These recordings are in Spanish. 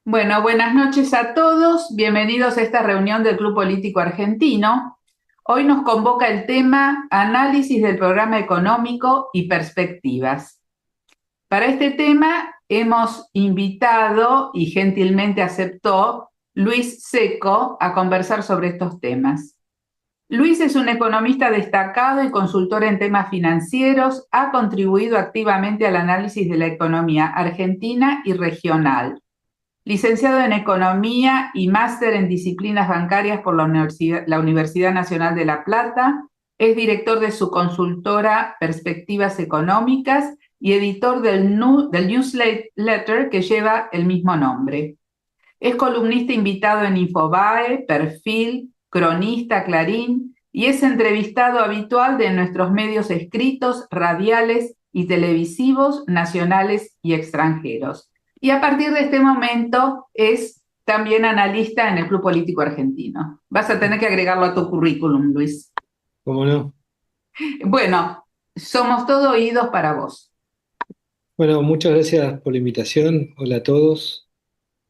Bueno, buenas noches a todos. Bienvenidos a esta reunión del Club Político Argentino. Hoy nos convoca el tema Análisis del programa económico y perspectivas. Para este tema hemos invitado y gentilmente aceptó Luis Seco a conversar sobre estos temas. Luis es un economista destacado y consultor en temas financieros. Ha contribuido activamente al análisis de la economía argentina y regional. Licenciado en Economía y máster en Disciplinas Bancarias por la Universidad Nacional de La Plata, es director de su consultora Perspectivas Económicas y editor del newsletter que lleva el mismo nombre. Es columnista invitado en Infobae, Perfil, Cronista, Clarín y es entrevistado habitual de nuestros medios escritos, radiales y televisivos nacionales y extranjeros. Y a partir de este momento es también analista en el Club Político Argentino. Vas a tener que agregarlo a tu currículum, Luis. ¿Cómo no? Bueno, somos todo oídos para vos. Bueno, muchas gracias por la invitación. Hola a todos.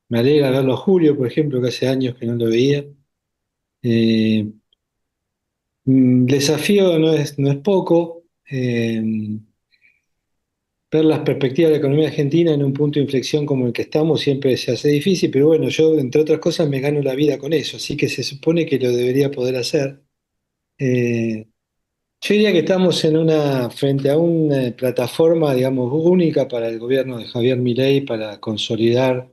Me alegra verlo a Julio, por ejemplo, que hace años que no lo veía. Eh, el desafío no es poco. Ver las perspectivas de la economía argentina en un punto de inflexión como el que estamos siempre se hace difícil, pero bueno, yo, entre otras cosas, me gano la vida con eso, así que se supone que lo debería poder hacer. Eh, yo diría que estamos frente a una plataforma, digamos, única para el gobierno de Javier Milei para consolidar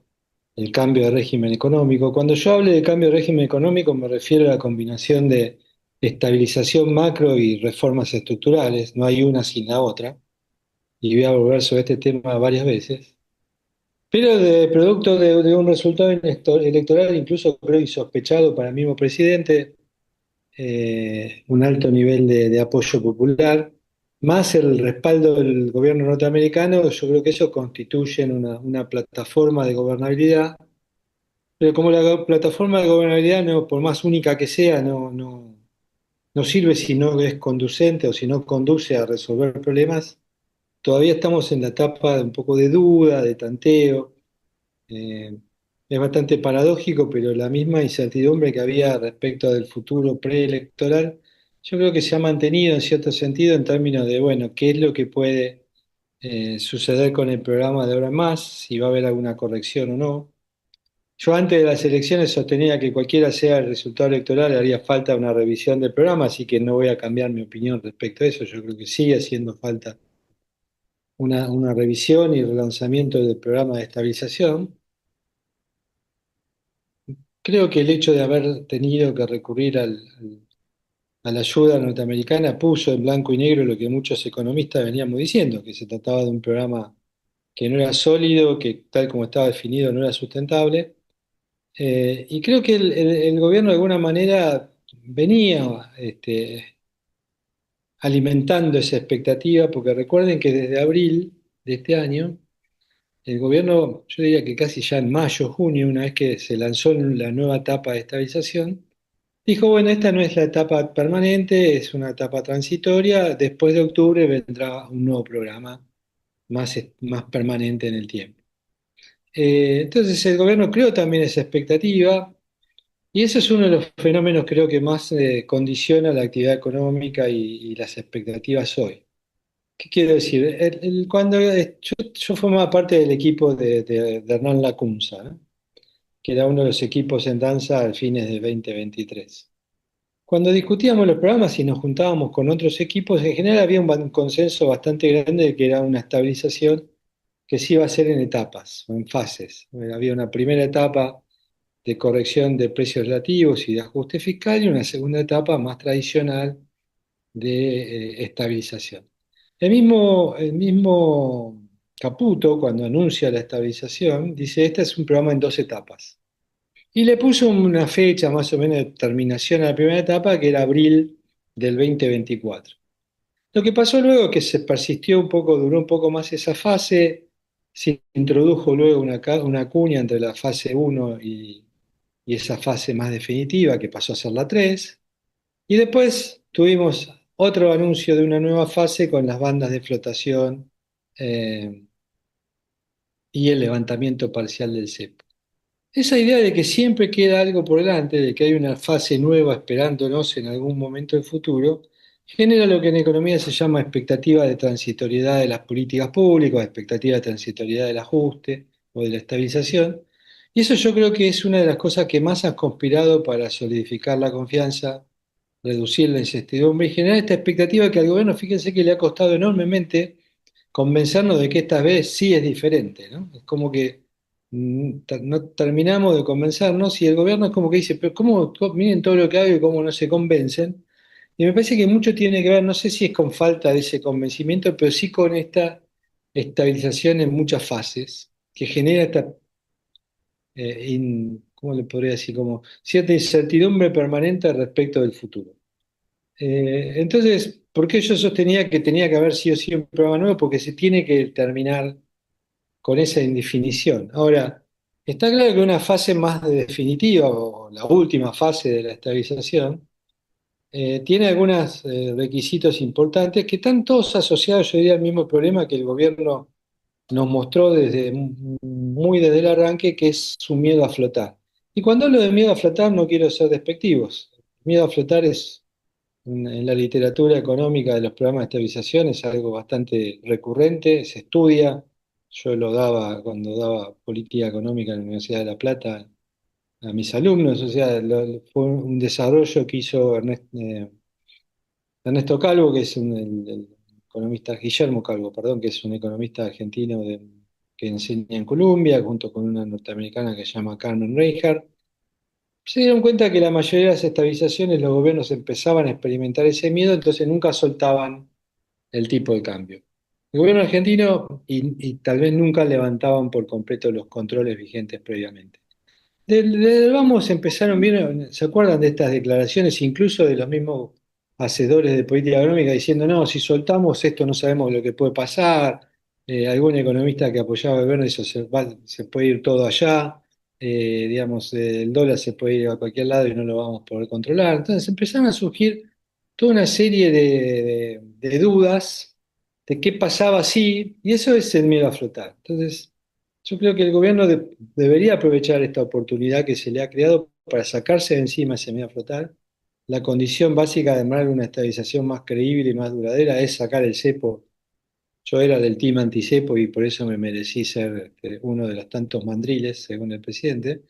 el cambio de régimen económico. Cuando yo hable de cambio de régimen económico me refiero a la combinación de estabilización macro y reformas estructurales, no hay una sin la otra, y voy a volver sobre este tema varias veces. Pero de producto de un resultado electoral, incluso creo insospechado para el mismo presidente, un alto nivel de apoyo popular, más el respaldo del gobierno norteamericano, yo creo que eso constituye una plataforma de gobernabilidad. Pero como la plataforma de gobernabilidad, no, por más única que sea, no sirve si no es conducente o si no conduce a resolver problemas, todavía estamos en la etapa de un poco de duda, de tanteo. Eh, es bastante paradójico, pero la misma incertidumbre que había respecto del futuro preelectoral, yo creo que se ha mantenido en cierto sentido en términos de, bueno, qué es lo que puede suceder con el programa de ahora en más, si va a haber alguna corrección o no. Yo antes de las elecciones sostenía que cualquiera sea el resultado electoral haría falta una revisión del programa, así que no voy a cambiar mi opinión respecto a eso. Yo creo que sigue haciendo falta una revisión y relanzamiento del programa de estabilización. Creo que el hecho de haber tenido que recurrir a la ayuda norteamericana puso en blanco y negro lo que muchos economistas veníamos diciendo, que se trataba de un programa que no era sólido, que tal como estaba definido no era sustentable. Y creo que el gobierno de alguna manera venía alimentando esa expectativa, porque recuerden que desde abril de este año, el gobierno, yo diría que casi ya en mayo, junio, una vez que se lanzó la nueva etapa de estabilización, dijo, bueno, esta no es la etapa permanente, es una etapa transitoria, después de octubre vendrá un nuevo programa más permanente en el tiempo. Entonces el gobierno creó también esa expectativa y eso es uno de los fenómenos creo que más condiciona la actividad económica y las expectativas hoy. ¿Qué quiero decir? Yo formaba parte del equipo de Hernán Lacunza, ¿no? Que era uno de los equipos en danza al fines de 2023. Cuando discutíamos los programas y nos juntábamos con otros equipos, en general había un consenso bastante grande de que era una estabilización que se iba a hacer en etapas o en fases. Había una primera etapa de corrección de precios relativos y de ajuste fiscal y una segunda etapa más tradicional de estabilización. El mismo Caputo, cuando anuncia la estabilización, dice, este es un programa en dos etapas. Y le puso una fecha más o menos de terminación a la primera etapa, que era abril del 2024. Lo que pasó luego es que se persistió un poco, duró un poco más esa fase, se introdujo luego una cuña entre la fase uno y esa fase más definitiva, que pasó a ser la 3. Y después tuvimos otro anuncio de una nueva fase con las bandas de flotación y el levantamiento parcial del cepo. esa idea de que siempre queda algo por delante, de que hay una fase nueva esperándonos en algún momento del futuro, genera lo que en economía se llama expectativa de transitoriedad de las políticas públicas, expectativa de transitoriedad del ajuste o de la estabilización. Y eso yo creo que es una de las cosas que más han conspirado para solidificar la confianza, reducir la incertidumbre y generar esta expectativa que al gobierno, fíjense que le ha costado enormemente convencernos de que esta vez sí es diferente, ¿no? Es como que no terminamos de convencernos y el gobierno es como que dice, pero miren todo lo que hago y cómo no se convencen. Y me parece que mucho tiene que ver, no sé si es con falta de ese convencimiento, pero sí con esta estabilización en muchas fases, que genera esta, ¿cómo le podría decir? Como cierta incertidumbre permanente respecto del futuro. Entonces, ¿por qué yo sostenía que tenía que haber sí o sí un programa nuevo? Porque se tiene que terminar con esa indefinición. Ahora, está claro que una fase más definitiva, o la última fase de la estabilización, tiene algunos requisitos importantes que están todos asociados, yo diría, al mismo problema que el gobierno nos mostró muy desde el arranque, que es su miedo a flotar. Y cuando hablo de miedo a flotar, no quiero ser despectivos. Miedo a flotar es en la literatura económica de los programas de estabilización es algo bastante recurrente, se estudia. Yo lo daba cuando daba política económica en la Universidad de La Plata a mis alumnos, o sea, fue un desarrollo que hizo Ernesto Calvo, que es el economista, Guillermo Calvo, perdón, que es un economista argentino que enseña en Columbia, junto con una norteamericana que se llama Carmen Reinhardt. Se dieron cuenta que la mayoría de las estabilizaciones los gobiernos empezaban a experimentar ese miedo, entonces nunca soltaban el tipo de cambio. El gobierno argentino y tal vez nunca levantaban por completo los controles vigentes previamente. Del vamos empezaron, bien, ¿se acuerdan de estas declaraciones, incluso de los mismos hacedores de política económica diciendo, no, si soltamos esto no sabemos lo que puede pasar? Algún economista que apoyaba al gobierno dijo, se puede ir todo allá, digamos, el dólar se puede ir a cualquier lado y no lo vamos a poder controlar. Entonces empezaron a surgir toda una serie de dudas de qué pasaba si, y eso es el miedo a flotar. Entonces, yo creo que el gobierno debería aprovechar esta oportunidad que se le ha creado para sacarse de encima ese miedo a flotar. La condición básica de armar una estabilización más creíble y más duradera es sacar el cepo. Yo era del team anticepo y por eso me merecí ser uno de los tantos mandriles, según el presidente.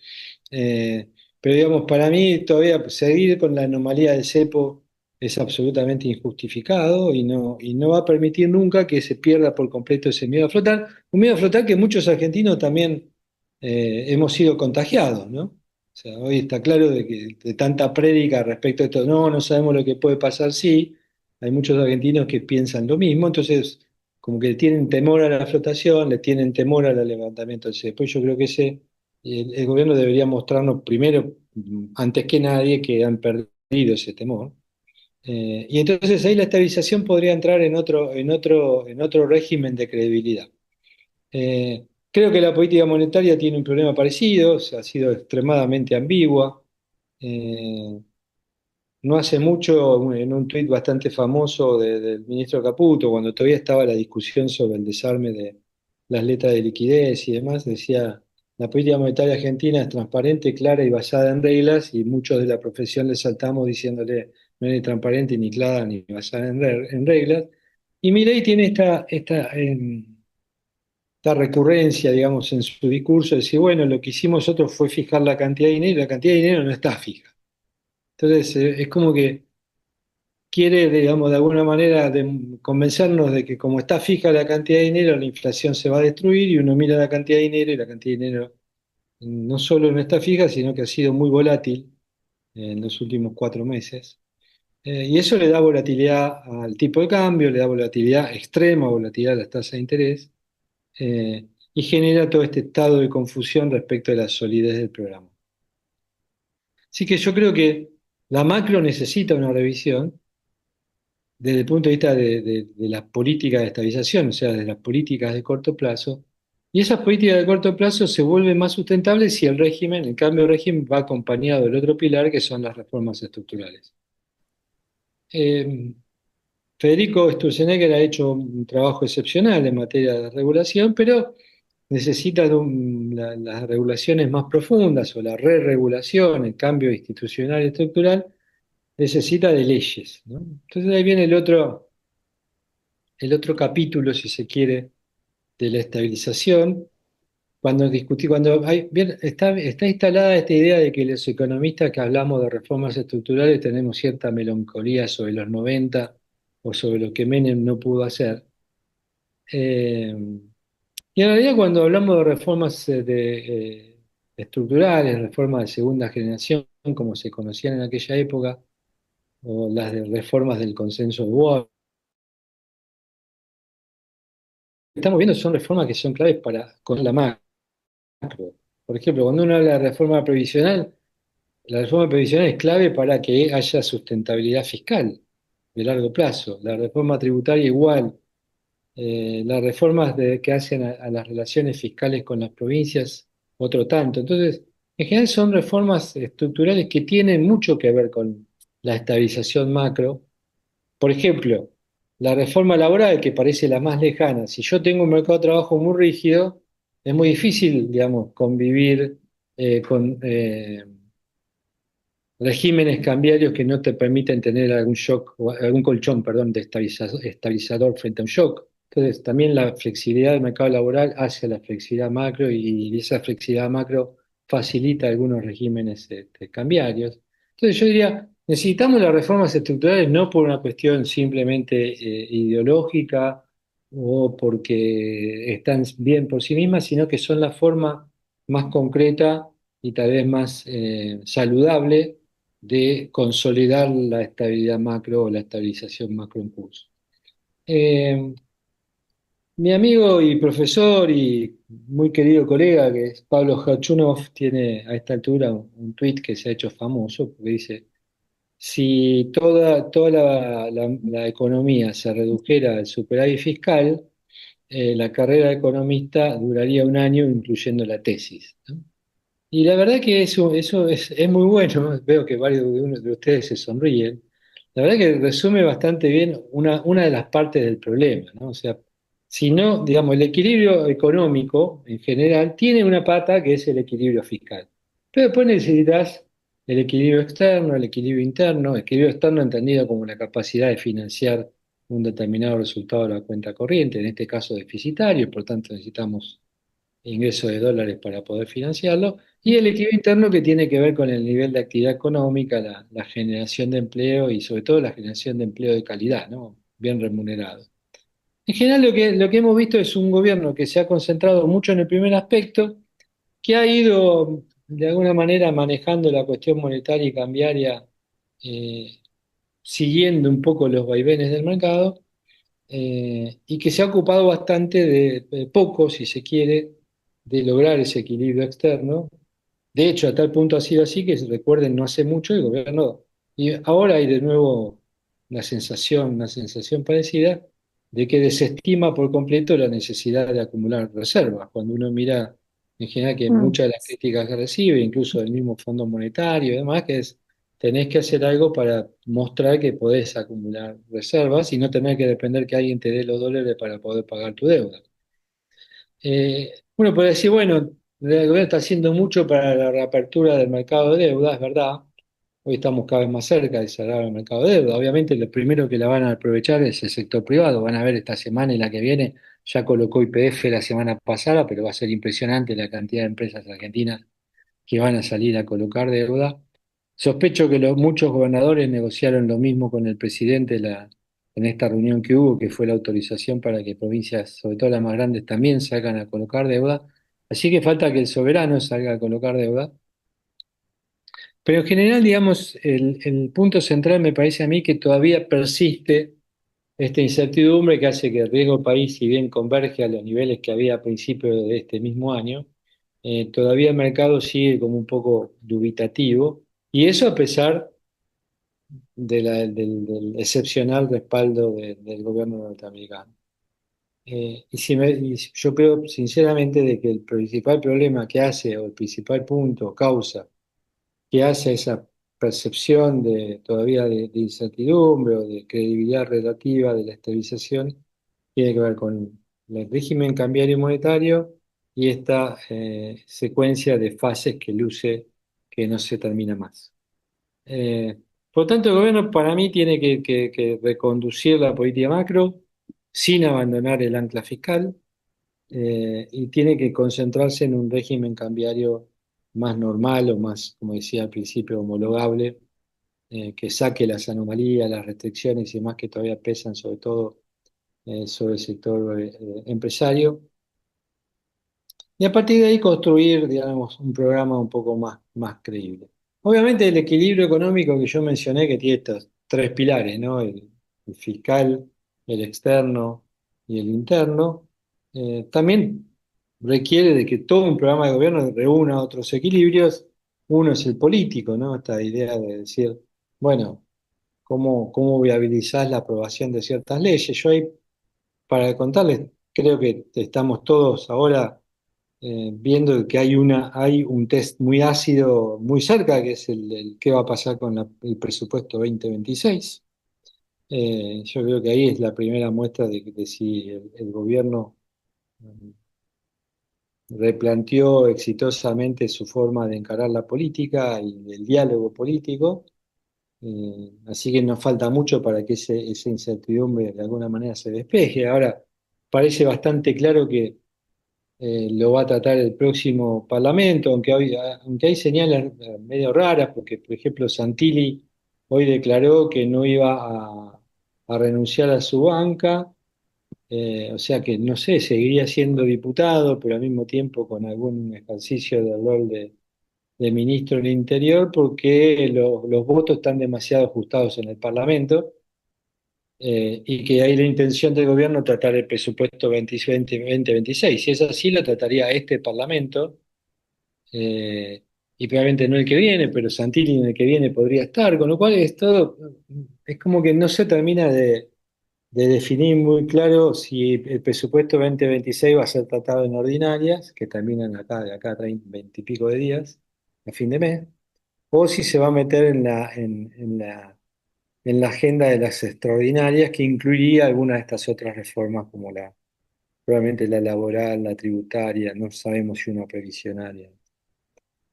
Eh, pero digamos, para mí todavía seguir con la anomalía del cepo es absolutamente injustificado y no va a permitir nunca que se pierda por completo ese miedo a flotar. Un miedo a flotar que muchos argentinos también hemos sido contagiados, ¿no? O sea, hoy está claro de que de tanta prédica respecto a esto, no, no sabemos lo que puede pasar, sí. Hay muchos argentinos que piensan lo mismo, entonces como que le tienen temor a la flotación, le tienen temor al levantamiento del cepo. Y yo creo que el gobierno debería mostrarnos primero, antes que nadie, que han perdido ese temor. Y entonces ahí la estabilización podría entrar en otro régimen de credibilidad. Creo que la política monetaria tiene un problema parecido, o sea, ha sido extremadamente ambigua. Eh, no hace mucho, en un tuit bastante famoso del ministro Caputo, cuando todavía estaba la discusión sobre el desarme de las letras de liquidez y demás, decía, la política monetaria argentina es transparente, clara y basada en reglas, y muchos de la profesión le saltamos diciéndole, no es ni transparente, ni clara, ni basada en reglas. Y Milei tiene esta recurrencia, digamos, en su discurso, de decir, bueno, lo que hicimos nosotros fue fijar la cantidad de dinero, y la cantidad de dinero no está fija. Entonces, es como que quiere, digamos, de alguna manera convencernos de que como está fija la cantidad de dinero, la inflación se va a destruir y uno mira la cantidad de dinero y la cantidad de dinero no solo no está fija, sino que ha sido muy volátil en los últimos 4 meses. Y eso le da volatilidad al tipo de cambio, le da volatilidad, extrema volatilidad a las tasas de interés, y genera todo este estado de confusión respecto de la solidez del programa. Así que yo creo que la macro necesita una revisión desde el punto de vista de las políticas de estabilización, o sea, de las políticas de corto plazo, y esas políticas de corto plazo se vuelven más sustentables si el cambio de régimen va acompañado del otro pilar, que son las reformas estructurales. Eh, Federico Sturzenegger ha hecho un trabajo excepcional en materia de regulación, pero necesita las regulaciones más profundas o la re-regulación, el cambio institucional y estructural, necesita de leyes, ¿no? Entonces ahí viene el otro capítulo, si se quiere, de la estabilización. Está instalada esta idea de que los economistas que hablamos de reformas estructurales tenemos cierta melancolía sobre los 90 o sobre lo que Menem no pudo hacer. Eh, y en realidad cuando hablamos de reformas estructurales, reformas de segunda generación, como se conocían en aquella época, o las de reformas del consenso de Washington, estamos viendo son reformas que son claves para con la macro. Por ejemplo, cuando uno habla de reforma previsional, la reforma previsional es clave para que haya sustentabilidad fiscal de largo plazo. La reforma tributaria igual. Las reformas que hacen a las relaciones fiscales con las provincias, otro tanto. Entonces, en general son reformas estructurales que tienen mucho que ver con la estabilización macro. Por ejemplo, la reforma laboral, que parece la más lejana. Si yo tengo un mercado de trabajo muy rígido, es muy difícil, digamos, convivir con regímenes cambiarios que no te permiten tener algún shock, o algún colchón, perdón, de estabilizador frente a un shock. Entonces, también la flexibilidad del mercado laboral hace la flexibilidad macro y esa flexibilidad macro facilita algunos regímenes cambiarios. Entonces, yo diría, necesitamos las reformas estructurales no por una cuestión simplemente ideológica o porque están bien por sí mismas, sino que son la forma más concreta y tal vez más saludable de consolidar la estabilidad macro o la estabilización macro en curso. Eh, Mi amigo y profesor y muy querido colega, que es Pablo Hachunov, tiene a esta altura un tuit que se ha hecho famoso, porque dice, si toda la economía se redujera al superávit fiscal, la carrera de economista duraría un año, incluyendo la tesis, ¿no? Y la verdad que eso es muy bueno, veo que varios de ustedes se sonríen. La verdad que resume bastante bien una de las partes del problema, ¿no? O sea, si no, digamos, el equilibrio económico en general tiene una pata que es el equilibrio fiscal. Pero después necesitas el equilibrio externo, el equilibrio interno, el equilibrio externo entendido como la capacidad de financiar un determinado resultado de la cuenta corriente, en este caso deficitario, por tanto necesitamos ingresos de dólares para poder financiarlo, y el equilibrio interno que tiene que ver con el nivel de actividad económica, la generación de empleo y sobre todo la generación de empleo de calidad, ¿no? Bien remunerado. En general lo que hemos visto es un gobierno que se ha concentrado mucho en el primer aspecto, que ha ido de alguna manera manejando la cuestión monetaria y cambiaria, eh, siguiendo un poco los vaivenes del mercado, y que se ha ocupado bastante de poco, si se quiere, de lograr ese equilibrio externo. De hecho, a tal punto ha sido así que, recuerden, no hace mucho el gobierno, y ahora hay de nuevo una sensación parecida, de que desestima por completo la necesidad de acumular reservas. Cuando uno mira en general que Mm. muchas de las críticas que recibe, incluso del mismo Fondo Monetario y demás, que es tenés que hacer algo para mostrar que podés acumular reservas y no tener que depender que alguien te dé los dólares para poder pagar tu deuda. Uno puede decir, bueno, el gobierno está haciendo mucho para la reapertura del mercado de deuda, es verdad. Hoy estamos cada vez más cerca de cerrar el mercado de deuda. Obviamente, lo primero que la van a aprovechar es el sector privado. Van a ver esta semana y la que viene. Ya colocó YPF la semana pasada, pero va a ser impresionante la cantidad de empresas argentinas que van a salir a colocar deuda. Sospecho que muchos gobernadores negociaron lo mismo con el presidente en esta reunión que hubo, que fue la autorización para que provincias, sobre todo las más grandes, también salgan a colocar deuda. Así que falta que el soberano salga a colocar deuda. Pero en general, digamos, el punto central me parece a mí que todavía persiste esta incertidumbre que hace que el riesgo país, si bien converge a los niveles que había a principios de este mismo año, todavía el mercado sigue como un poco dubitativo, y eso a pesar del excepcional respaldo del gobierno norteamericano. Y yo creo sinceramente de que el principal problema que hace, o el principal punto, causa, que hace esa percepción todavía de incertidumbre o de credibilidad relativa de la estabilización, tiene que ver con el régimen cambiario y monetario y esta secuencia de fases que luce que no se termina más. Eh, por lo tanto, el gobierno para mí tiene que reconducir la política macro sin abandonar el ancla fiscal, y tiene que concentrarse en un régimen cambiario más normal o más, como decía al principio, homologable, que saque las anomalías, las restricciones y demás que todavía pesan sobre todo sobre el sector empresario. Y a partir de ahí construir, digamos, un programa un poco más creíble. Obviamente el equilibrio económico que yo mencioné, que tiene estos tres pilares, ¿no? El fiscal, el externo y el interno, también requiere de que todo un programa de gobierno reúna otros equilibrios. Uno es el político, ¿no? Esta idea de decir, bueno, ¿cómo viabilizás la aprobación de ciertas leyes? Yo ahí, para contarles, creo que estamos todos ahora viendo que hay un test muy ácido muy cerca, que es el qué va a pasar con el presupuesto 2026. Yo creo que ahí es la primera muestra de si el gobierno eh, replanteó exitosamente su forma de encarar la política y el diálogo político. Así que nos falta mucho para que esa incertidumbre de alguna manera se despeje. Ahora, parece bastante claro que lo va a tratar el próximo Parlamento, aunque hay señales medio raras, porque por ejemplo Santilli hoy declaró que no iba a renunciar a su banca, o sea que no sé, seguiría siendo diputado, pero al mismo tiempo con algún ejercicio del rol de ministro del Interior, porque los votos están demasiado ajustados en el Parlamento. Y que hay la intención del gobierno tratar el presupuesto 2026. Si es así, lo trataría este Parlamento, y probablemente no el que viene, pero Santilli en el que viene podría estar, con lo cual es como que no se termina de definir muy claro si el presupuesto 2026 va a ser tratado en ordinarias, que terminan acá, de acá a 30, 20 y pico de días, a fin de mes, o si se va a meter en la agenda de las extraordinarias, que incluiría algunas de estas otras reformas, como probablemente la laboral, la tributaria, no sabemos si una previsionaria.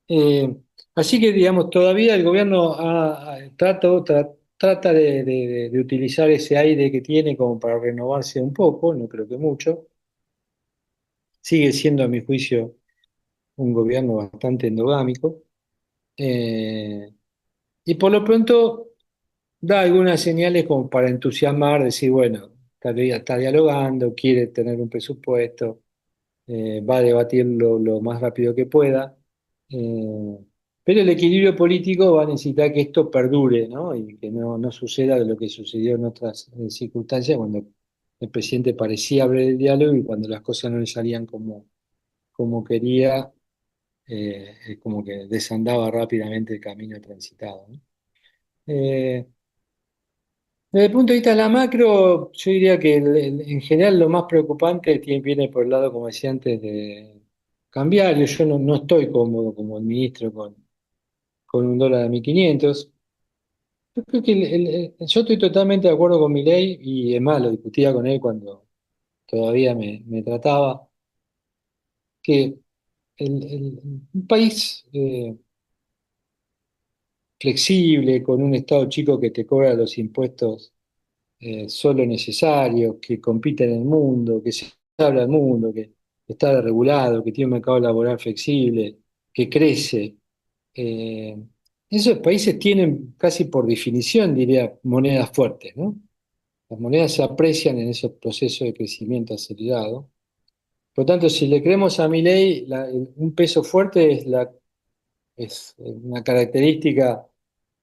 Eh, Así que, digamos, todavía el gobierno trata de utilizar ese aire que tiene como para renovarse un poco, no creo que mucho. Sigue siendo, a mi juicio, un gobierno bastante endogámico. Eh, y por lo pronto da algunas señales como para entusiasmar, decir, bueno, está dialogando, quiere tener un presupuesto, va a debatirlo lo más rápido que pueda, eh, pero el equilibrio político va a necesitar que esto perdure, ¿no? Y que no suceda lo que sucedió en otras circunstancias, cuando el presidente parecía abrir el diálogo y cuando las cosas no le salían como quería, como que desandaba rápidamente el camino transitado, ¿no? Eh, Desde el punto de vista de la macro, yo diría que en general lo más preocupante viene por el lado, como decía antes, de cambiario. Yo no estoy cómodo como el ministro con un dólar a 1.500. Yo creo que yo estoy totalmente de acuerdo con mi ley, y es más, lo discutía con él cuando todavía me trataba, que un país flexible, con un Estado chico que te cobra los impuestos solo necesarios, que compite en el mundo, que se habla del mundo, que está regulado, que tiene un mercado laboral flexible, que crece. Eh, Esos países tienen casi por definición, diría, monedas fuertes, ¿no? Las monedas se aprecian en esos procesos de crecimiento acelerado. Por lo tanto, si le creemos a Milei, un peso fuerte es una característica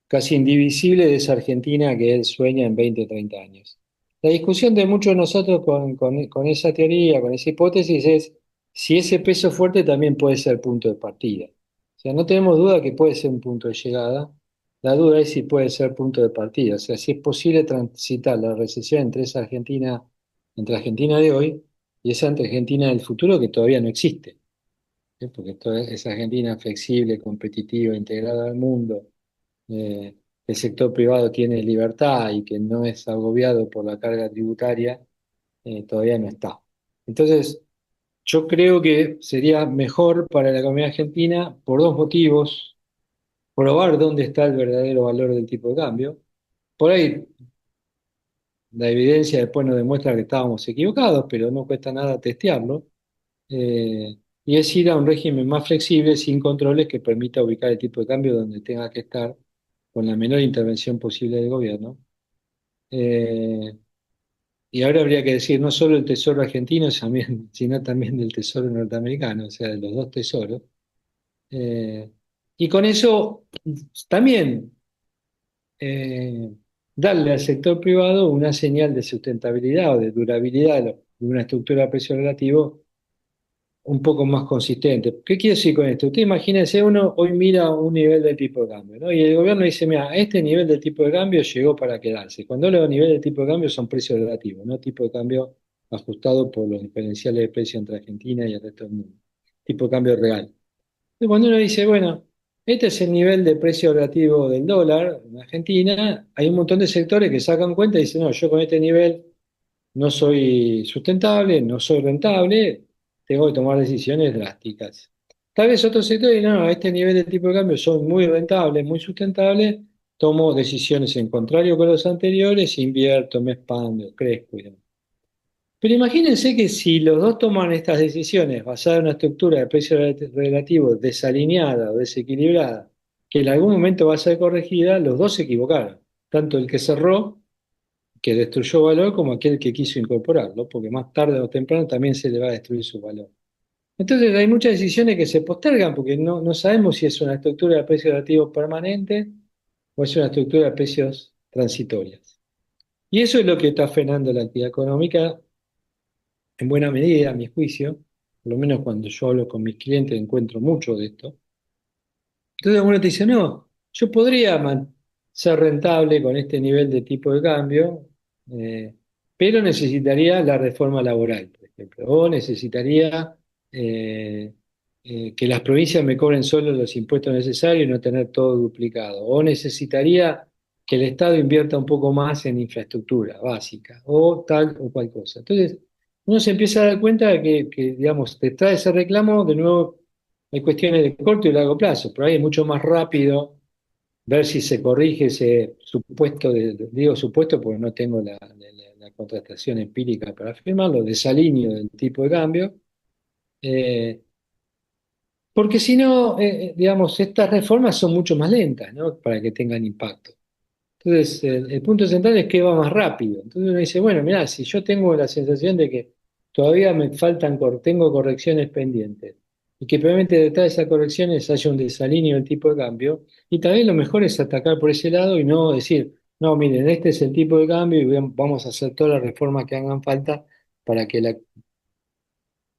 casi indivisible de esa Argentina que él sueña en 20 o 30 años. La discusión de muchos de nosotros con esa teoría, con esa hipótesis, es si ese peso fuerte también puede ser punto de partida. O sea, no tenemos duda que puede ser un punto de llegada, la duda es si puede ser punto de partida, o sea, si es posible transitar la recesión entre Argentina de hoy y esa entre Argentina del futuro que todavía no existe. ¿Sí? Porque toda esa Argentina flexible, competitiva, integrada al mundo, el sector privado tiene libertad y que no es agobiado por la carga tributaria, todavía no está. Entonces, Yo creo que sería mejor para la economía argentina por dos motivos. Probar dónde está el verdadero valor del tipo de cambio. Por ahí la evidencia después nos demuestra que estábamos equivocados, pero no cuesta nada testearlo. Eh, y es ir a un régimen más flexible, sin controles, que permita ubicar el tipo de cambio donde tenga que estar, con la menor intervención posible del gobierno. Eh, y ahora habría que decir no solo el tesoro argentino, sino también del tesoro norteamericano, o sea, de los dos tesoros. Eh, y con eso también eh, darle al sector privado una señal de sustentabilidad o de durabilidad de una estructura de precio relativo un poco más consistente. ¿Qué quiero decir con esto? Usted imagínense, uno hoy mira un nivel de tipo de cambio, ¿no? Y el gobierno dice, mira, este nivel de tipo de cambio llegó para quedarse. Cuando hablo de nivel de tipo de cambio son precios relativos, no tipo de cambio ajustado por los diferenciales de precio entre Argentina y el resto del mundo. Tipo de cambio real. Y cuando uno dice, bueno, este es el nivel de precio relativo del dólar en Argentina, hay un montón de sectores que sacan cuenta y dicen, no, yo con este nivel no soy sustentable, no soy rentable, tengo que tomar decisiones drásticas. Tal vez otros sectores digan, no, a este nivel de tipo de cambio son muy rentables, muy sustentables, tomo decisiones en contrario con los anteriores, invierto, me expando, crezco. Y demás. Pero imagínense que si los dos toman estas decisiones basadas en una estructura de precio relativo desalineada o desequilibrada, que en algún momento va a ser corregida, los dos se equivocaron. Tanto el que cerró, que destruyó valor, como aquel que quiso incorporarlo, porque más tarde o temprano también se le va a destruir su valor. Entonces hay muchas decisiones que se postergan porque no sabemos si es una estructura de precios relativos permanente o es una estructura de precios transitorias. Y eso es lo que está frenando la actividad económica en buena medida, a mi juicio, por lo menos cuando yo hablo con mis clientes encuentro mucho de esto. Entonces uno te dice, no, yo podría ser rentable con este nivel de tipo de cambio, eh, pero necesitaría la reforma laboral, por ejemplo, o necesitaría eh, que las provincias me cobren solo los impuestos necesarios y no tener todo duplicado, o necesitaría que el Estado invierta un poco más en infraestructura básica, o tal o cual cosa. Entonces, uno se empieza a dar cuenta de digamos, detrás de ese reclamo, de nuevo, hay cuestiones de corto y largo plazo. Por ahí es mucho más rápido ver si se corrige ese supuesto, digo supuesto porque no tengo la contrastación empírica para afirmarlo, desalineo del tipo de cambio, eh, porque si no, digamos, estas reformas son mucho más lentas, ¿no? Para que tengan impacto. Entonces, el punto central es que va más rápido. Entonces uno dice, bueno, mirá, si yo tengo la sensación de que todavía me faltan, tengo correcciones pendientes, y que probablemente detrás de esas correcciones haya un desalineo del tipo de cambio, y también lo mejor es atacar por ese lado y no decir, no, miren, este es el tipo de cambio y vamos a hacer todas las reformas que hagan falta para que la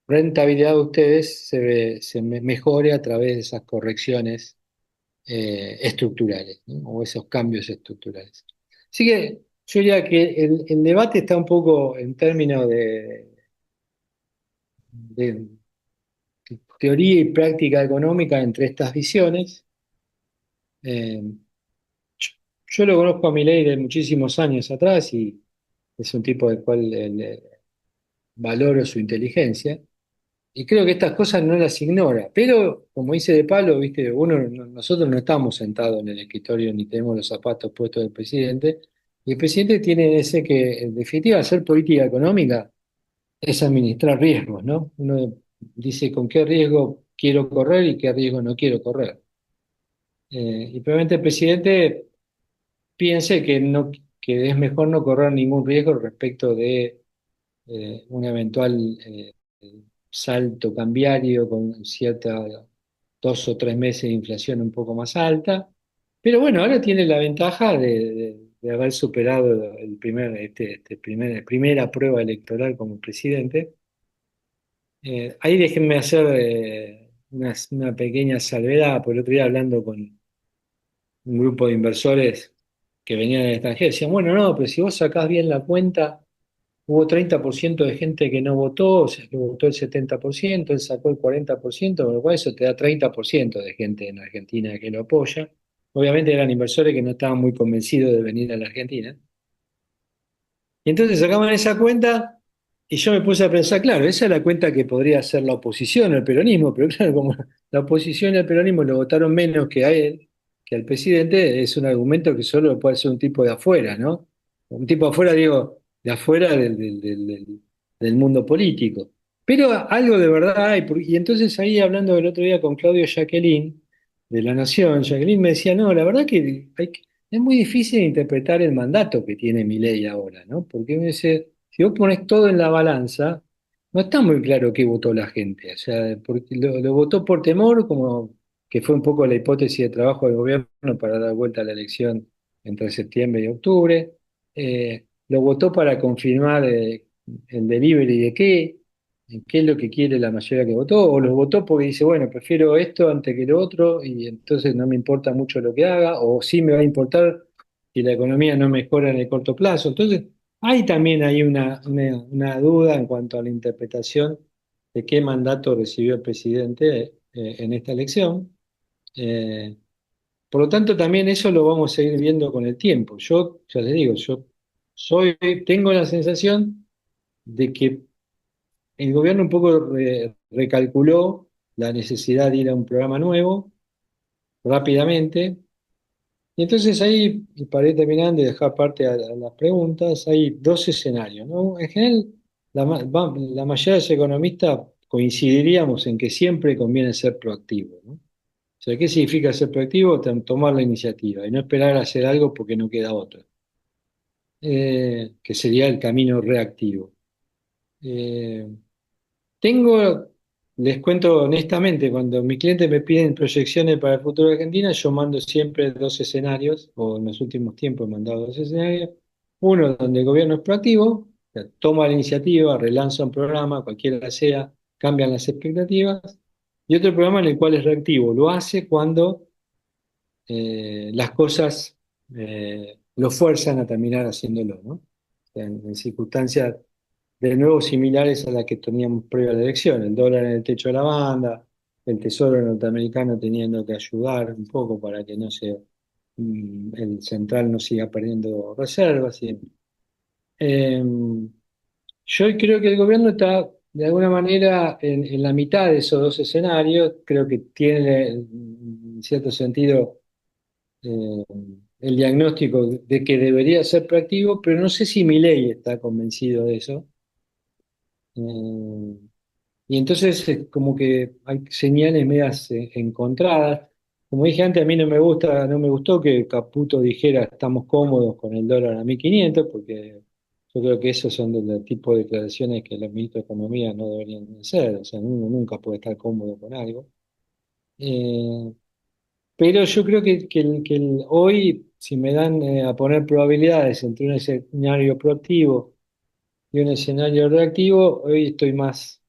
rentabilidad de ustedes mejore a través de esas correcciones estructurales, ¿no? O esos cambios estructurales. Así que yo diría que el debate está un poco en términos de teoría y práctica económica entre estas visiones. Eh, yo, yo lo conozco a Milei de muchísimos años atrás y es un tipo del cual valoro su inteligencia. Y creo que estas cosas no las ignora. Pero, como dice De Pablo, ¿viste? Nosotros no estamos sentados en el escritorio ni tenemos los zapatos puestos del presidente. Y el presidente tiene ese que, en definitiva, hacer política económica es administrar riesgos, ¿no? Uno dice con qué riesgo quiero correr y qué riesgo no quiero correr. Y probablemente el presidente piense que es mejor no correr ningún riesgo respecto de un eventual salto cambiario con cierta 2 o 3 meses de inflación un poco más alta. Pero bueno, ahora tiene la ventaja de haber superado primera prueba electoral como presidente. Ahí déjenme hacer una pequeña salvedad, por el otro día hablando con un grupo de inversores que venían del extranjero, decían, bueno, no, pero si vos sacás bien la cuenta, hubo 30% de gente que no votó, o sea, que votó el 70%, él sacó el 40%, con lo cual eso te da 30% de gente en Argentina que lo apoya. Obviamente eran inversores que no estaban muy convencidos de venir a la Argentina. Y entonces sacaban esa cuenta Y yo me puse a pensar, claro, esa es la cuenta que podría hacer la oposición al peronismo, pero claro, como la oposición y el peronismo lo votaron menos que a él, que al presidente, es un argumento que solo puede ser un tipo de afuera, ¿no? Un tipo de afuera, digo, de afuera del mundo político. Pero algo de verdad hay, y entonces ahí hablando el otro día con Claudio Jacqueline, de La Nación, Jacqueline me decía, no, la verdad que es muy difícil interpretar el mandato que tiene Milei ahora, ¿no? Porque me dice, si vos pones todo en la balanza, no está muy claro qué votó la gente. O sea, porque lo votó por temor, como que fue un poco la hipótesis de trabajo del gobierno para dar vuelta a la elección entre septiembre y octubre. Lo votó para confirmar el delivery de qué es lo que quiere la mayoría que votó, o lo votó porque dice, bueno, prefiero esto antes que lo otro, y entonces no me importa mucho lo que haga, o sí me va a importar si la economía no mejora en el corto plazo. Entonces, hay también ahí una duda en cuanto a la interpretación de qué mandato recibió el presidente en esta elección. Eh, por lo tanto, también eso lo vamos a seguir viendo con el tiempo. Yo, ya les digo, tengo la sensación de que el gobierno un poco recalculó la necesidad de ir a un programa nuevo rápidamente. Y entonces ahí, y para ir terminando y dejar parte a las preguntas, hay dos escenarios, ¿no? En general, la mayoría de los economistas coincidiríamos en que siempre conviene ser proactivo, ¿no? O sea, ¿qué significa ser proactivo? Tomar la iniciativa y no esperar a hacer algo porque no queda otra, que sería el camino reactivo. Eh, Tengo, les cuento honestamente, cuando mis clientes me piden proyecciones para el futuro de Argentina, yo mando siempre dos escenarios, o en los últimos tiempos he mandado dos escenarios. Uno donde el gobierno es proactivo, o sea, toma la iniciativa, relanza un programa, cualquiera sea, cambian las expectativas. Y otro programa en el cual es reactivo, lo hace cuando las cosas lo fuerzan a terminar haciéndolo, ¿no? O sea, en circunstancias de nuevo similares a las que teníamos previo a la elección, el dólar en el techo de la banda, el Tesoro norteamericano teniendo que ayudar un poco para que no se, el central no siga perdiendo reservas. Eh, yo creo que el gobierno está de alguna manera en la mitad de esos dos escenarios, creo que tiene en cierto sentido eh, el diagnóstico de que debería ser proactivo, pero no sé si Milei está convencido de eso. Eh, Y entonces como que hay señales medias encontradas. Como dije antes, a mí no me gustó que Caputo dijera estamos cómodos con el dólar a 1.500 porque yo creo que esos son del tipo de declaraciones que los ministros de Economía no deberían hacer. O sea, uno nunca puede estar cómodo con algo. Eh, pero yo creo hoy, si me dan a poner probabilidades entre un escenario proactivo y un escenario reactivo, hoy estoy más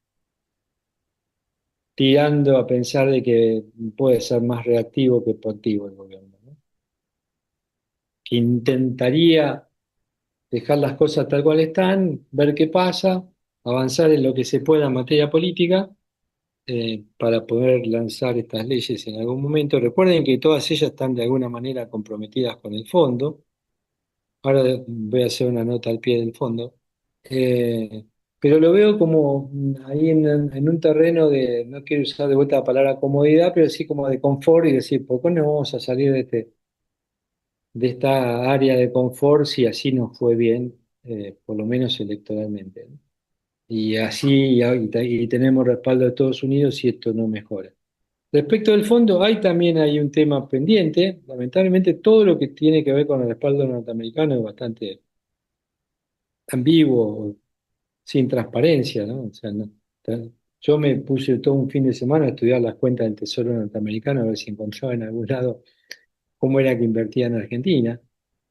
tirando a pensar de que puede ser más reactivo que proactivo el gobierno, ¿no? Que intentaría dejar las cosas tal cual están, ver qué pasa, avanzar en lo que se pueda en materia política para poder lanzar estas leyes en algún momento. Recuerden que todas ellas están de alguna manera comprometidas con el fondo. Ahora voy a hacer una nota al pie del fondo. Eh, pero lo veo como ahí en un terreno de, no quiero usar de vuelta la palabra comodidad, pero sí como de confort y decir, ¿por qué no vamos a salir de esta área de confort si así nos fue bien, por lo menos electoralmente, ¿no? Y así y tenemos respaldo de Estados Unidos si esto no mejora. Respecto del fondo, también hay un tema pendiente. Lamentablemente, todo lo que tiene que ver con el respaldo norteamericano es bastante ambiguo, sin transparencia, ¿no? O sea, yo me puse todo un fin de semana a estudiar las cuentas del Tesoro norteamericano a ver si encontraba en algún lado cómo era que invertía en Argentina.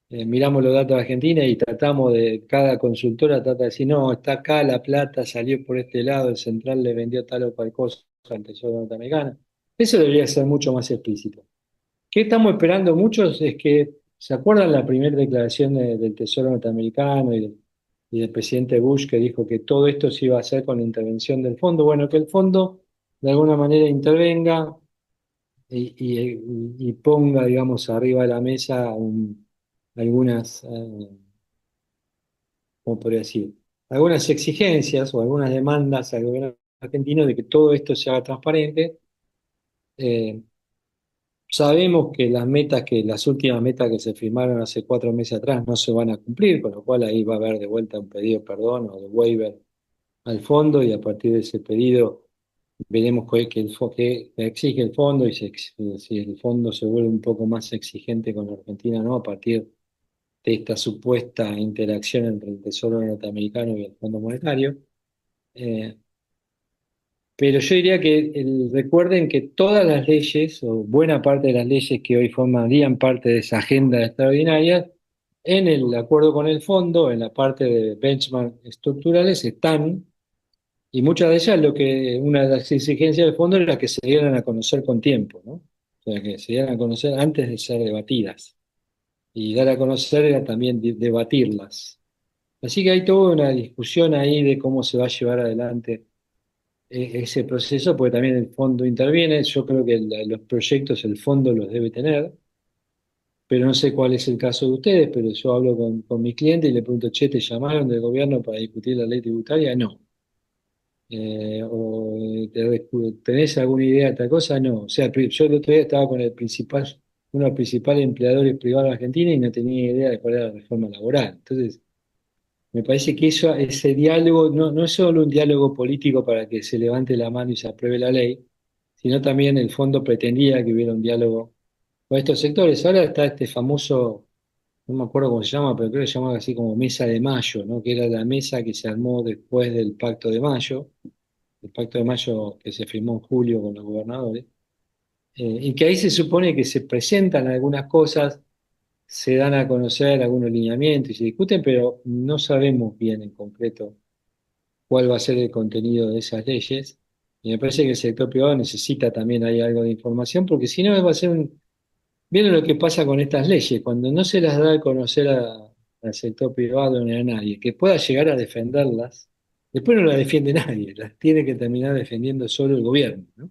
Miramos los datos de Argentina y tratamos cada consultora trata de decir, no, está acá la plata, salió por este lado, el central le vendió tal o cual cosa al Tesoro norteamericano. Eso debería ser mucho más explícito. ¿Qué estamos esperando muchos? Es que, ¿se acuerdan la primera declaración del Tesoro norteamericano y del presidente Bush que dijo que todo esto se iba a hacer con la intervención del fondo? Bueno, que el fondo de alguna manera intervenga y ponga, digamos, arriba de la mesa algunas, ¿cómo podría decir? algunas exigencias o algunas demandas al gobierno argentino de que todo esto se haga transparente. Eh, Sabemos que las últimas metas que se firmaron hace 4 meses atrás no se van a cumplir, con lo cual ahí va a haber de vuelta un pedido de perdón o de waiver al fondo, y a partir de ese pedido veremos qué exige el fondo, y si el fondo se vuelve un poco más exigente con la Argentina, ¿no? A partir de esta supuesta interacción entre el Tesoro norteamericano y el Fondo Monetario. Eh, pero yo diría que recuerden que todas las leyes, o buena parte de las leyes que hoy formarían parte de esa agenda extraordinaria, en el acuerdo con el fondo, en la parte de benchmark estructurales, están, y muchas de ellas, una de las exigencias del fondo era que se dieran a conocer con tiempo, ¿no? O sea, que se dieran a conocer antes de ser debatidas. Y dar a conocer era también debatirlas. Así que hay toda una discusión ahí de cómo se va a llevar adelante ese proceso, porque también el fondo interviene. Yo creo que los proyectos el fondo los debe tener, pero no sé cuál es el caso de ustedes, pero yo hablo con mi cliente y le pregunto, che, ¿te llamaron del gobierno para discutir la ley tributaria? No. ¿Tenés alguna idea de otra cosa? No. O sea, yo el otro día estaba con uno de los principales empleadores privados de Argentina y no tenía idea de cuál era la reforma laboral. Entonces, me parece que ese diálogo no es solo un diálogo político para que se levante la mano y se apruebe la ley, sino también el fondo pretendía que hubiera un diálogo con estos sectores. Ahora está este famoso, no me acuerdo cómo se llama, pero creo que se llama así como Mesa de Mayo, ¿no? Que era la mesa que se armó después del Pacto de Mayo, el Pacto de Mayo que se firmó en julio con los gobernadores, y que ahí se supone que se presentan algunas cosas, se dan a conocer algunos lineamientos y se discuten, pero no sabemos bien en concreto cuál va a ser el contenido de esas leyes. Y me parece que el sector privado necesita también ahí algo de información, porque si no va a ser Viene lo que pasa con estas leyes, cuando no se las da a conocer al sector privado ni a nadie, que pueda llegar a defenderlas, después no las defiende nadie, las tiene que terminar defendiendo solo el gobierno, ¿no?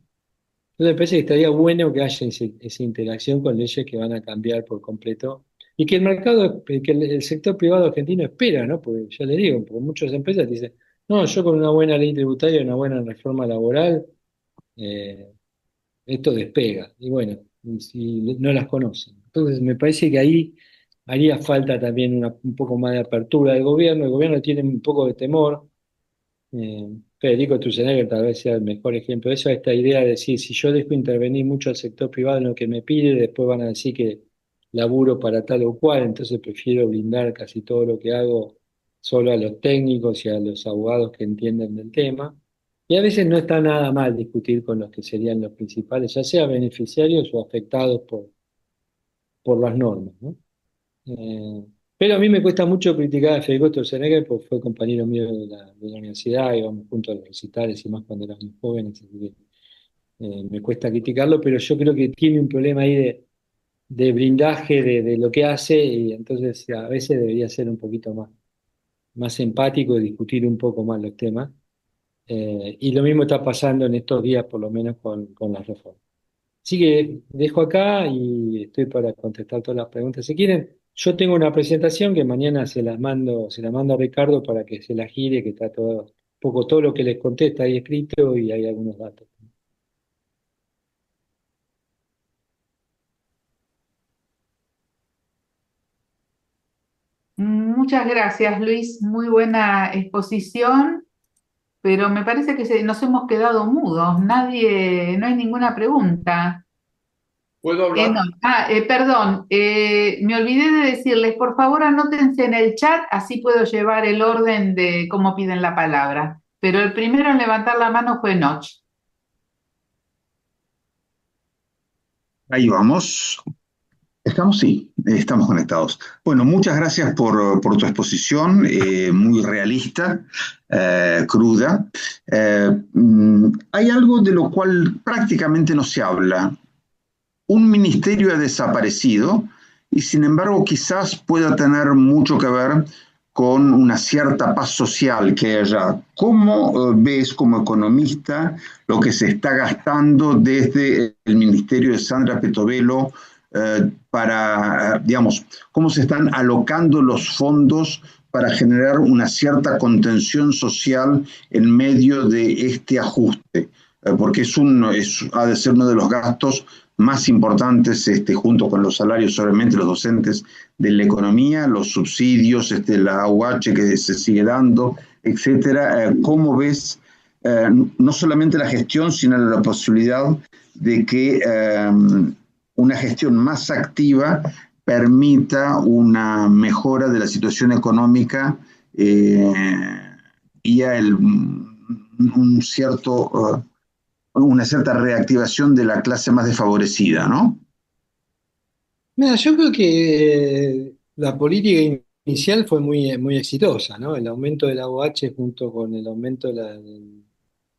Entonces me parece que estaría bueno que haya esa interacción con leyes que van a cambiar por completo y que el sector privado argentino espera, ¿no? Porque ya le digo, porque muchas empresas dicen, no, yo con una buena ley tributaria, una buena reforma laboral, eh, esto despega. Y bueno, y si no las conocen. Entonces me parece que ahí haría falta también un poco más de apertura del gobierno. El gobierno tiene un poco de temor. Federico Truzenegger tal vez sea el mejor ejemplo de eso, esta idea de decir, si yo dejo intervenir mucho al sector privado en lo que me pide, después van a decir que laburo para tal o cual, entonces prefiero blindar casi todo lo que hago solo a los técnicos y a los abogados que entienden del tema. Y a veces no está nada mal discutir con los que serían los principales, ya sea beneficiarios o afectados por las normas, ¿no? Eh, pero a mí me cuesta mucho criticar a Federico Sturzenegger porque fue compañero mío de la universidad, íbamos juntos a los recitales y más cuando éramos jóvenes, así que me cuesta criticarlo, pero yo creo que tiene un problema ahí de blindaje de lo que hace, y entonces a veces debería ser un poquito más empático y discutir un poco más los temas. Y lo mismo está pasando en estos días, por lo menos con las reformas. Así que dejo acá y estoy para contestar todas las preguntas. Si quieren, yo tengo una presentación que mañana se la mando a Ricardo para que se la gire, que está todo, un poco todo lo que les contesta ahí escrito y hay algunos datos. Muchas gracias, Luis. Muy buena exposición, pero me parece que nos hemos quedado mudos. Nadie, no hay ninguna pregunta. ¿Puedo No. hablar? Perdón, me olvidé de decirles, por favor, anótense en el chat, así puedo llevar el orden de cómo piden la palabra. Pero el primero en levantar la mano fue Noch. Ahí vamos. ¿Estamos? Sí, estamos conectados. Bueno, muchas gracias por tu exposición, muy realista, cruda. Hay algo de lo cual prácticamente no se habla. Un ministerio ha desaparecido y sin embargo quizás pueda tener mucho que ver con una cierta paz social que haya. ¿Cómo ves como economista lo que se está gastando desde el ministerio de Sandra Petovelo para, digamos, cómo se están alocando los fondos para generar una cierta contención social en medio de este ajuste, porque ha de ser uno de los gastos más importantes, junto con los salarios, obviamente, los docentes de la economía, los subsidios, la AUH que se sigue dando, etcétera. ¿Cómo ves no solamente la gestión, sino la posibilidad de que una gestión más activa permita una mejora de la situación económica y una cierta reactivación de la clase más desfavorecida, ¿no? Mira, yo creo que la política inicial fue muy exitosa, ¿no? El aumento del AUH junto con el aumento de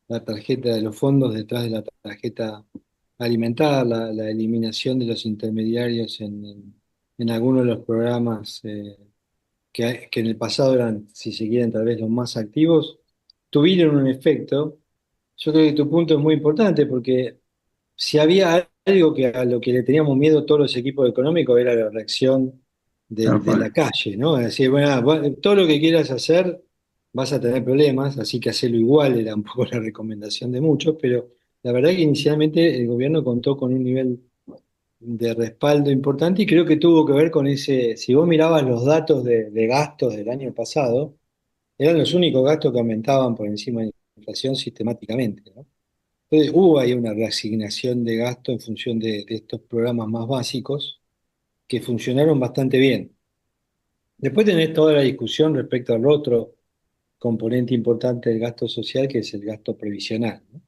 la tarjeta de los fondos detrás de la tarjeta alimentar, la eliminación de los intermediarios en algunos de los programas que en el pasado eran, si se quieren, tal vez los más activos, tuvieron un efecto. Yo creo que tu punto es muy importante porque si había algo que a lo que le teníamos miedo todos los equipos económicos era la reacción Tal de cual. la calle, ¿no? Es decir, bueno, todo lo que quieras hacer vas a tener problemas, así que hacerlo igual era un poco la recomendación de muchos, pero la verdad que inicialmente el gobierno contó con un nivel de respaldo importante y creo que tuvo que ver con ese, si vos mirabas los datos de gastos del año pasado, eran los únicos gastos que aumentaban por encima de la inflación sistemáticamente, ¿no? Entonces hubo ahí una reasignación de gasto en función de estos programas más básicos que funcionaron bastante bien. Después tenés toda la discusión respecto al otro componente importante del gasto social, que es el gasto previsional, ¿no?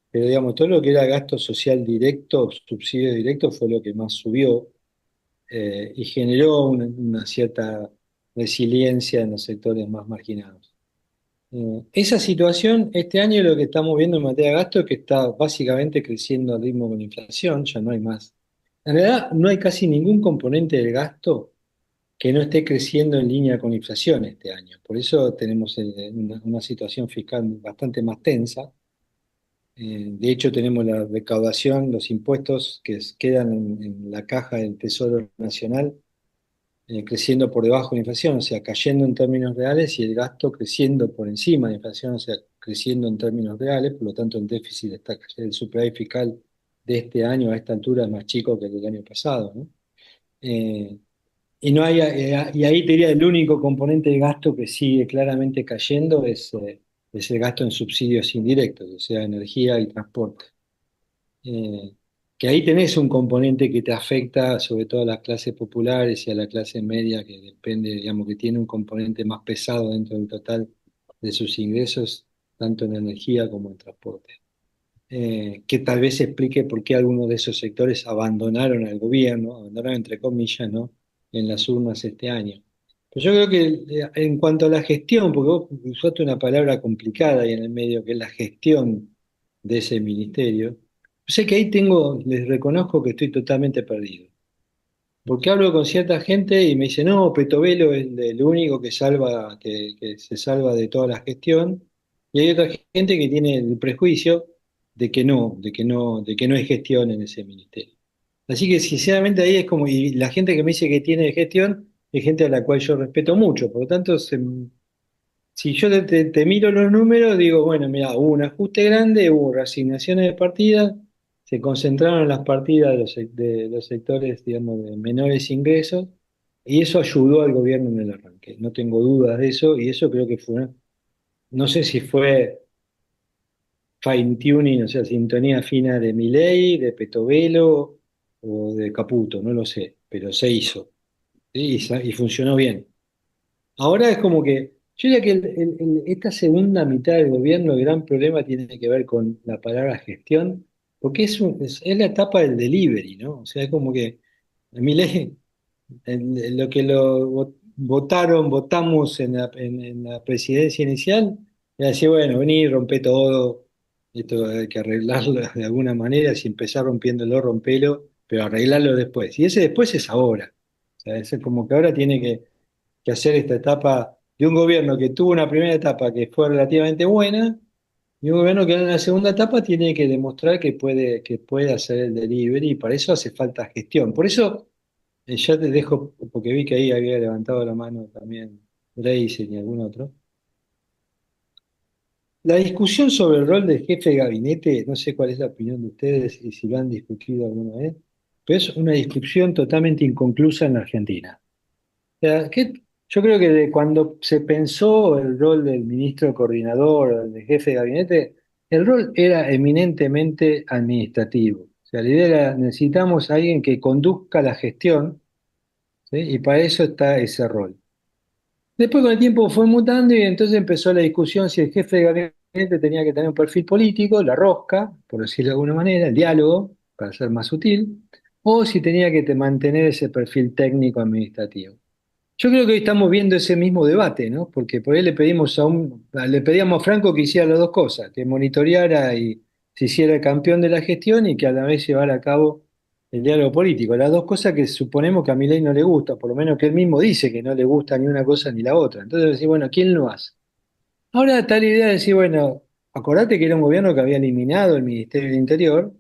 Pero digamos, todo lo que era gasto social directo, subsidio directo, fue lo que más subió y generó una cierta resiliencia en los sectores más marginados. Esa situación, este año lo que estamos viendo en materia de gasto es que está básicamente creciendo al ritmo con la inflación, ya no hay más. En realidad, no hay casi ningún componente del gasto que no esté creciendo en línea con la inflación este año. Por eso tenemos una situación fiscal bastante más tensa. De hecho, tenemos la recaudación, los impuestos que quedan en la caja del Tesoro Nacional creciendo por debajo de la inflación, o sea, cayendo en términos reales, y el gasto creciendo por encima de la inflación, o sea, creciendo en términos reales, por lo tanto el déficit está cayendo, el superávit fiscal de este año a esta altura es más chico que el del año pasado, ¿no? Eh, y ahí te diría el único componente de gasto que sigue claramente cayendo es el gasto en subsidios indirectos, o sea, energía y transporte. Eh, que ahí tenés un componente que te afecta sobre todo a las clases populares y a la clase media, que depende, digamos, que tiene un componente más pesado dentro del total de sus ingresos, tanto en energía como en transporte. Que tal vez explique por qué algunos de esos sectores abandonaron al gobierno, abandonaron entre comillas, ¿no? En las urnas este año. Pero yo creo que en cuanto a la gestión, porque vos usaste una palabra complicada ahí en el medio, que es la gestión de ese ministerio, sé que ahí les reconozco que estoy totalmente perdido. Porque hablo con cierta gente y me dice, no, Petovelo es el único que salva, que se salva de toda la gestión. Y hay otra gente que tiene el prejuicio de que no hay gestión en ese ministerio. Así que sinceramente ahí es como, y la gente que me dice que tiene gestión es gente a la cual yo respeto mucho. Por lo tanto, si yo te miro los números, digo, bueno, mira, hubo un ajuste grande, hubo reasignaciones de partidas, se concentraron las partidas de los sectores, digamos, de menores ingresos, y eso ayudó al gobierno en el arranque. No tengo dudas de eso, y eso creo que fue, no sé si fue fine-tuning, o sea, sintonía fina de Milei, de Petovelo o de Caputo, no lo sé, pero se hizo, ¿sí? Y funcionó bien. Ahora es como que, yo diría que esta segunda mitad del gobierno, el gran problema tiene que ver con la palabra gestión, porque es la etapa del delivery, ¿no? O sea, es como que a mi ley, lo que votamos en la presidencia inicial, era decir, bueno, vení, rompe todo, esto hay que arreglarlo de alguna manera, si empezar rompiéndolo, rompelo, pero arreglarlo después. Y ese después es ahora. O sea, es como que ahora tiene que hacer esta etapa de un gobierno que tuvo una primera etapa que fue relativamente buena y un gobierno que en la segunda etapa tiene que demostrar que puede hacer el delivery y para eso hace falta gestión. Por eso ya te dejo, porque vi que ahí había levantado la mano también Dreisen y algún otro. La discusión sobre el rol del jefe de gabinete, no sé cuál es la opinión de ustedes y si lo han discutido alguna vez, pero es una discusión totalmente inconclusa en la Argentina. O sea, yo creo que cuando se pensó el rol del ministro coordinador, o del jefe de gabinete, el rol era eminentemente administrativo. O sea, la idea era, necesitamos a alguien que conduzca la gestión, ¿sí? Y para eso está ese rol. Después con el tiempo fue mutando y entonces empezó la discusión si el jefe de gabinete tenía que tener un perfil político, la rosca, por decirlo de alguna manera, el diálogo, para ser más sutil, o si tenía que mantener ese perfil técnico administrativo. Yo creo que hoy estamos viendo ese mismo debate, ¿no? Porque por ahí le pedíamos a Franco que hiciera las dos cosas, que monitoreara y se hiciera campeón de la gestión y que a la vez llevara a cabo el diálogo político. Las dos cosas que suponemos que a Milei no le gusta, por lo menos que él mismo dice que no le gusta ni una cosa ni la otra. Entonces decir, bueno, ¿quién lo hace? Ahora está la idea de decir, bueno, acordate que era un gobierno que había eliminado el Ministerio del Interior,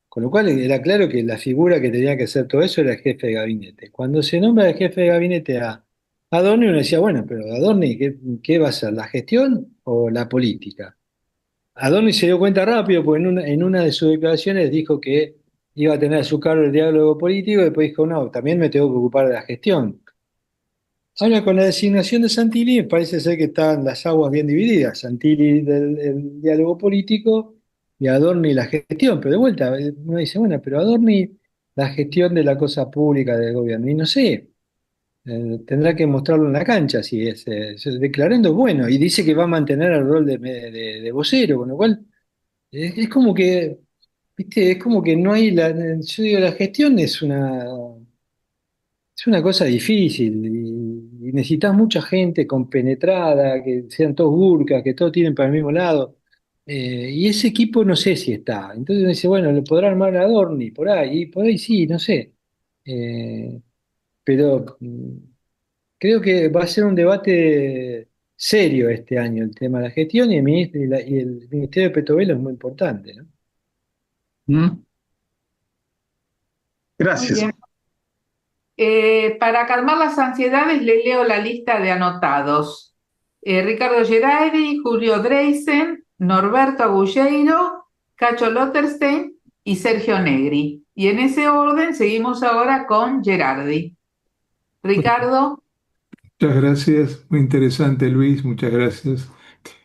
con lo cual era claro que la figura que tenía que hacer todo eso era el jefe de gabinete. Cuando se nombra el jefe de gabinete a Adorni, uno decía, bueno, pero Adorni, ¿qué va a hacer? ¿La gestión o la política? Adorni se dio cuenta rápido, porque en una de sus declaraciones dijo que iba a tener a su cargo el diálogo político, y después dijo, no, también me tengo que ocupar de la gestión. Ahora, con la designación de Santilli, parece ser que están las aguas bien divididas. Santilli del el diálogo político y Adorni la gestión. Pero de vuelta, uno dice, bueno, pero Adorni la gestión de la cosa pública del gobierno. Y no sé, tendrá que mostrarlo en la cancha si es. Declarando es bueno. Y dice que va a mantener el rol de vocero, con lo cual es como que, viste, es como que no hay yo digo, la gestión es una cosa difícil y necesitas mucha gente compenetrada, que sean todos burcas, que todos tienen para el mismo lado. Y ese equipo no sé si está. Entonces uno dice, bueno, lo podrá armar Adorni y por ahí sí, no sé. Eh, pero creo que va a ser un debate serio este año el tema de la gestión y el Ministerio de Petrobelo es muy importante, ¿no? ¿Mm? Muy Gracias. bien. Para calmar las ansiedades, le leo la lista de anotados. Ricardo Gerardi, Julio Dreisen, Norberto Agulleiro, Cacho Lotterstein y Sergio Negri. Y en ese orden seguimos ahora con Gerardi. Ricardo, Muchas gracias, muy interesante Luis, muchas gracias.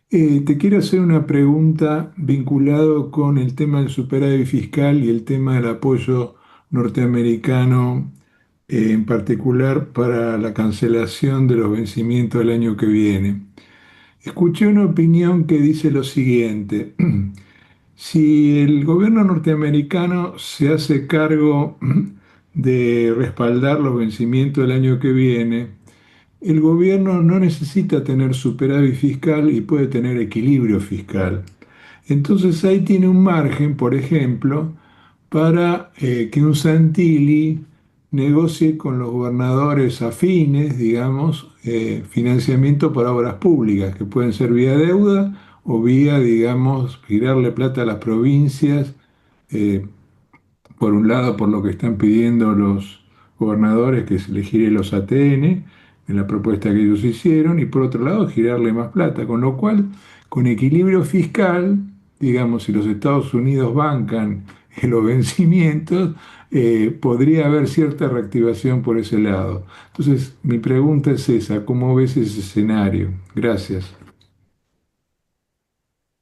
Te quiero hacer una pregunta vinculado con el tema del superávit fiscal y el tema del apoyo norteamericano, en particular para la cancelación de los vencimientos del año que viene. Escuché una opinión que dice lo siguiente: si el gobierno norteamericano se hace cargo de respaldar los vencimientos del año que viene, el gobierno no necesita tener superávit fiscal y puede tener equilibrio fiscal. Entonces ahí tiene un margen, por ejemplo, para que un Santilli negocie con los gobernadores afines, digamos, financiamiento para obras públicas, que pueden ser vía deuda o vía, digamos, girarle plata a las provincias, eh, por un lado, por lo que están pidiendo los gobernadores, que se les gire los ATN, en la propuesta que ellos hicieron, y por otro lado, girarle más plata, con lo cual, con equilibrio fiscal, digamos, si los Estados Unidos bancan los vencimientos, podría haber cierta reactivación por ese lado. Entonces, mi pregunta es esa: ¿cómo ves ese escenario? Gracias.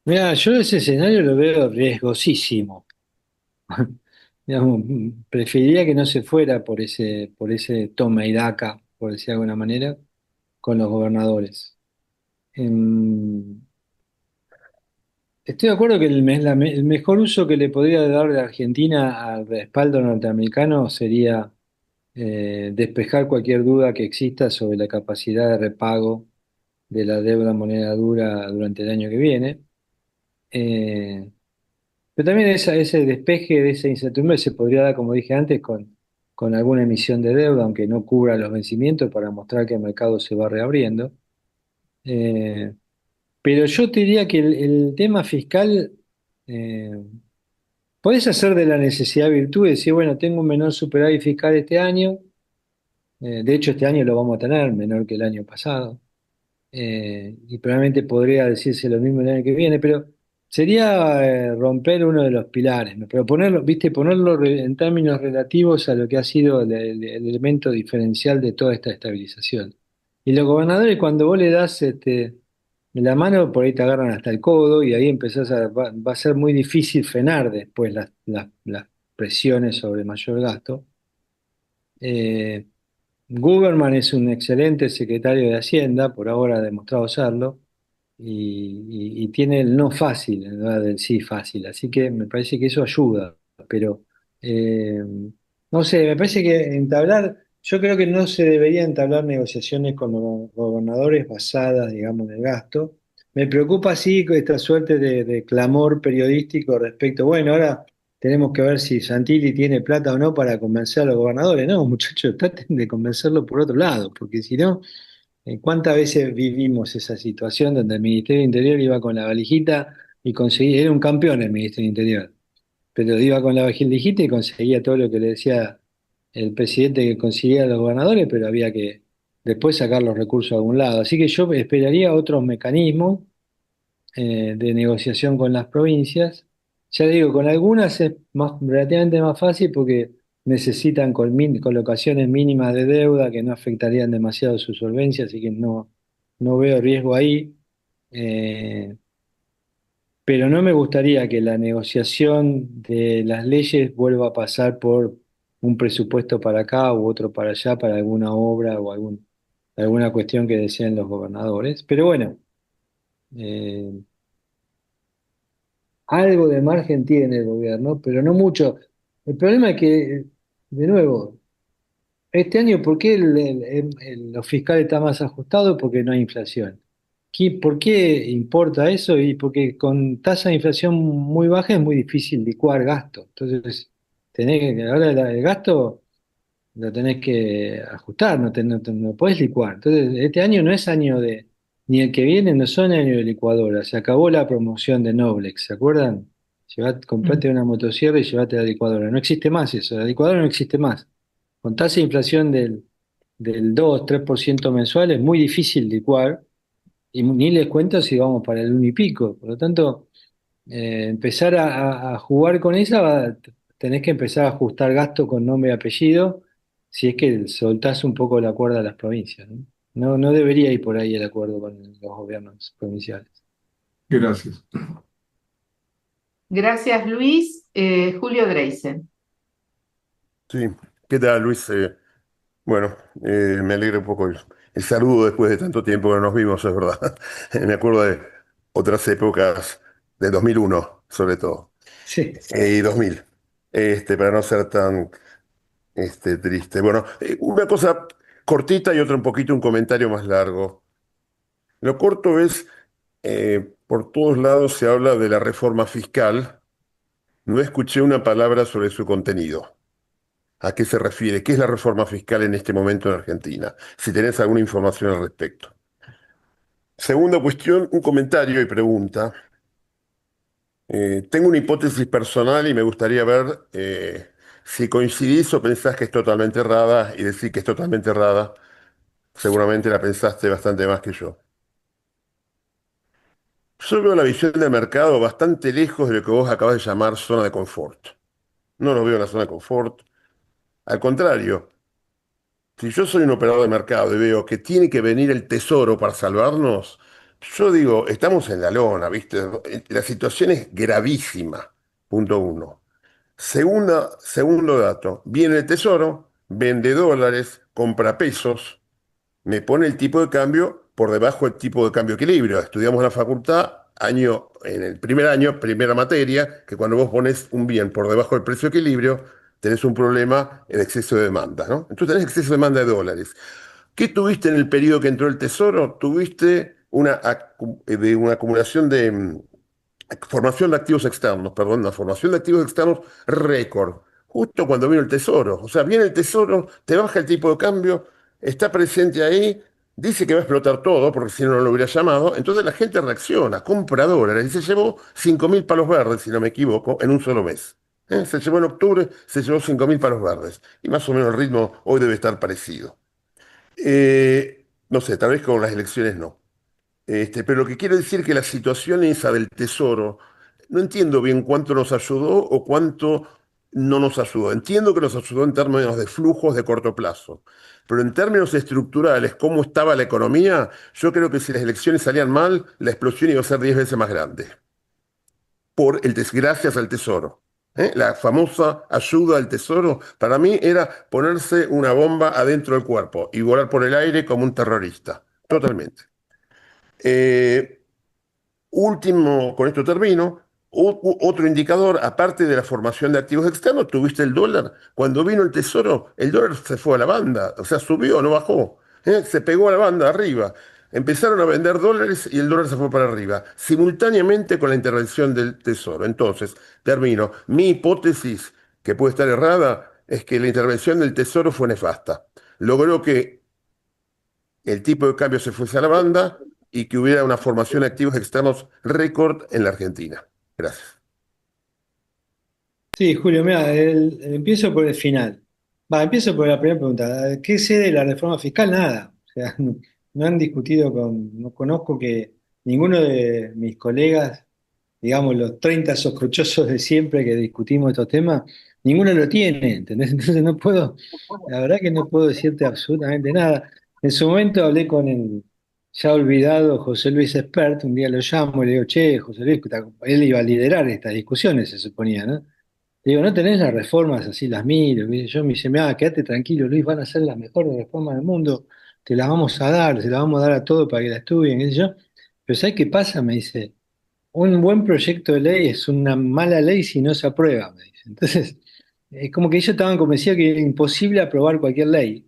Mira, yo ese escenario lo veo riesgosísimo. Digamos, preferiría que no se fuera por ese toma y daca, por decir de alguna manera, con los gobernadores. Em, Estoy de acuerdo que el mejor uso que le podría dar la Argentina al respaldo norteamericano sería despejar cualquier duda que exista sobre la capacidad de repago de la deuda en moneda dura durante el año que viene. Eh, Pero también ese despeje de esa incertidumbre se podría dar, como dije antes, con alguna emisión de deuda, aunque no cubra los vencimientos, para mostrar que el mercado se va reabriendo. Eh, pero yo te diría que el tema fiscal, eh, podés hacer de la necesidad virtud y decir, bueno, tengo un menor superávit fiscal este año. De hecho, este año lo vamos a tener menor que el año pasado. y probablemente podría decirse lo mismo el año que viene, pero sería romper uno de los pilares, ¿no? Pero ponerlo, viste, ponerlo en términos relativos a lo que ha sido el elemento diferencial de toda esta estabilización. Y los gobernadores, cuando vos le das la mano, por ahí te agarran hasta el codo y ahí va a ser muy difícil frenar después las presiones sobre mayor gasto. Eh, Guberman es un excelente secretario de Hacienda, por ahora ha demostrado serlo, y tiene el no fácil en lugar del sí fácil, así que me parece que eso ayuda, pero eh, no sé, me parece que yo creo que no se debería entablar negociaciones con los gobernadores basadas, digamos, en el gasto. Me preocupa sí esta suerte de clamor periodístico respecto, bueno, ahora tenemos que ver si Santilli tiene plata o no para convencer a los gobernadores. No, muchachos, traten de convencerlo por otro lado, porque si no, ¿cuántas veces vivimos esa situación donde el Ministerio del Interior iba con la valijita y conseguía, era un campeón el Ministerio del Interior, pero iba con la valijita y conseguía todo lo que le decía el presidente que conseguía a los gobernadores, pero había que después sacar los recursos a algún lado. Así que yo esperaría otros mecanismos de negociación con las provincias. Ya digo, con algunas es relativamente más fácil porque necesitan colocaciones mínimas de deuda que no afectarían demasiado su solvencia, así que no veo riesgo ahí. Eh, pero no me gustaría que la negociación de las leyes vuelva a pasar por un presupuesto para acá u otro para allá, para alguna obra o alguna cuestión que deseen los gobernadores. Pero bueno. eh, Algo de margen tiene el gobierno, pero no mucho. El problema es que, de nuevo, este año, ¿por qué lo fiscal está más ajustado? Porque no hay inflación. ¿Por qué importa eso? Y porque con tasa de inflación muy baja es muy difícil licuar gasto. Entonces, ahora el gasto lo tenés que ajustar, no podés licuar. Entonces, este año no es año ni el que viene no son años de licuadora. Se acabó la promoción de Noblex, ¿se acuerdan? Comprate una motosierra y llevate la licuadora. No existe más eso, la licuadora no existe más. Con tasa de inflación del 2-3% mensual es muy difícil licuar, y ni les cuento si vamos para el 1 y pico. Por lo tanto, empezar a jugar con esa, tenés que empezar a ajustar gasto con nombre y apellido, si es que soltás un poco la cuerda a las provincias, ¿no? No debería ir por ahí el acuerdo con los gobiernos provinciales. Gracias. Gracias, Luis. Julio Dreisen. Sí, ¿qué tal, Luis? Bueno, me alegra un poco el saludo después de tanto tiempo que no nos vimos, es verdad. Me acuerdo de otras épocas, de 2001, sobre todo, Sí. y 2000, para no ser tan triste. Bueno, una cosa cortita y otra un poquito un comentario más largo. Lo corto es, por todos lados se habla de la reforma fiscal, no escuché una palabra sobre su contenido. ¿A qué se refiere? ¿Qué es la reforma fiscal en este momento en Argentina? Si tenés alguna información al respecto. Segunda cuestión, un comentario y pregunta. Tengo una hipótesis personal y me gustaría ver si coincidís o pensás que es totalmente errada, y decir que es totalmente errada, seguramente la pensaste bastante más que yo. Yo veo la visión del mercado bastante lejos de lo que vos acabas de llamar zona de confort. No lo veo en la zona de confort. Al contrario, si yo soy un operador de mercado y veo que tiene que venir el tesoro para salvarnos, yo digo, estamos en la lona, ¿viste? La situación es gravísima, punto uno. Segundo dato, viene el tesoro, vende dólares, compra pesos, me pone el tipo de cambio por debajo del tipo de cambio equilibrio. Estudiamos en la facultad, en el primer año, primera materia, que cuando vos pones un bien por debajo del precio de equilibrio, tenés un problema, el exceso de demanda, ¿no? Entonces tenés exceso de demanda de dólares. ¿Qué tuviste en el periodo que entró el tesoro? Tuviste una acumulación formación de activos externos, perdón, una formación de activos externos récord, justo cuando vino el tesoro. O sea, viene el tesoro, te baja el tipo de cambio, está presente ahí, dice que va a explotar todo, porque si no, no lo hubiera llamado. Entonces la gente reacciona, compra dólares, y se llevó 5.000 palos verdes, si no me equivoco, en un solo mes. Se llevó en octubre, se llevó 5.000 palos verdes. Y más o menos el ritmo hoy debe estar parecido. No sé, tal vez con las elecciones no. Pero lo que quiero decir es que la situación esa del tesoro, no entiendo bien cuánto nos ayudó o cuánto no nos ayudó. Entiendo que nos ayudó en términos de flujos de corto plazo, pero en términos estructurales, cómo estaba la economía, yo creo que si las elecciones salían mal, la explosión iba a ser 10 veces más grande, gracias al tesoro. La famosa ayuda al tesoro, para mí era ponerse una bomba adentro del cuerpo y volar por el aire como un terrorista, totalmente. Eh, Último, con esto termino, otro indicador, aparte de la formación de activos externos, tuviste el dólar. Cuando vino el tesoro, el dólar se fue a la banda, o sea, subió, no bajó. Se pegó a la banda arriba. Empezaron a vender dólares y el dólar se fue para arriba, simultáneamente con la intervención del tesoro. Entonces, termino. Mi hipótesis, que puede estar errada, es que la intervención del tesoro fue nefasta. Logró que el tipo de cambio se fuese a la banda y que hubiera una formación de activos externos récord en la Argentina. Gracias. Sí, Julio, mira, empiezo por el final. Empiezo por la primera pregunta. ¿Qué sé de la reforma fiscal? Nada. O sea, no han discutido no conozco que ninguno de mis colegas, digamos, los 30 sospechosos de siempre que discutimos estos temas, ninguno lo tiene, ¿entendés? Entonces no puedo, la verdad que no puedo decirte absolutamente nada. En su momento hablé con el ya olvidado José Luis Espert, un día lo llamo y le digo, che, José Luis, él iba a liderar estas discusiones, se suponía, ¿no? Le digo, ¿no tenés las reformas así, las miro? Yo me dice, quédate tranquilo, Luis, van a ser las mejores reformas del mundo, te las vamos a dar, se las vamos a dar a todos para que la estudien, qué sé yo. Pero ¿sabes qué pasa? Me dice, un buen proyecto de ley es una mala ley si no se aprueba, me dice. Entonces, es como que ellos estaban convencidos que era imposible aprobar cualquier ley.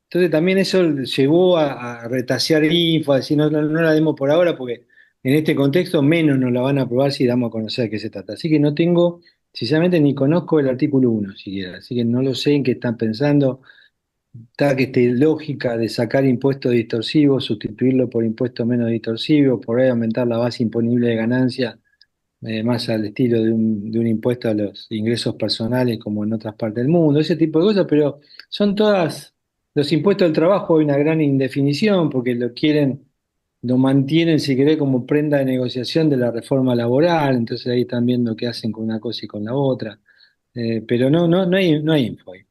Entonces también eso llevó a retasear info, a decir no la demos por ahora porque en este contexto menos nos la van a aprobar si damos a conocer de qué se trata. Así que no tengo, sinceramente ni conozco el artículo 1 siquiera, así que no lo sé en qué están pensando. Está que esté lógica de sacar impuestos distorsivos, sustituirlo por impuestos menos distorsivos, por ahí aumentar la base imponible de ganancia, más al estilo de un impuesto a los ingresos personales como en otras partes del mundo, ese tipo de cosas, pero son todas, los impuestos al trabajo hay una gran indefinición porque lo mantienen, si querés, como prenda de negociación de la reforma laboral, entonces ahí están viendo qué hacen con una cosa y con la otra. Pero no hay info ahí.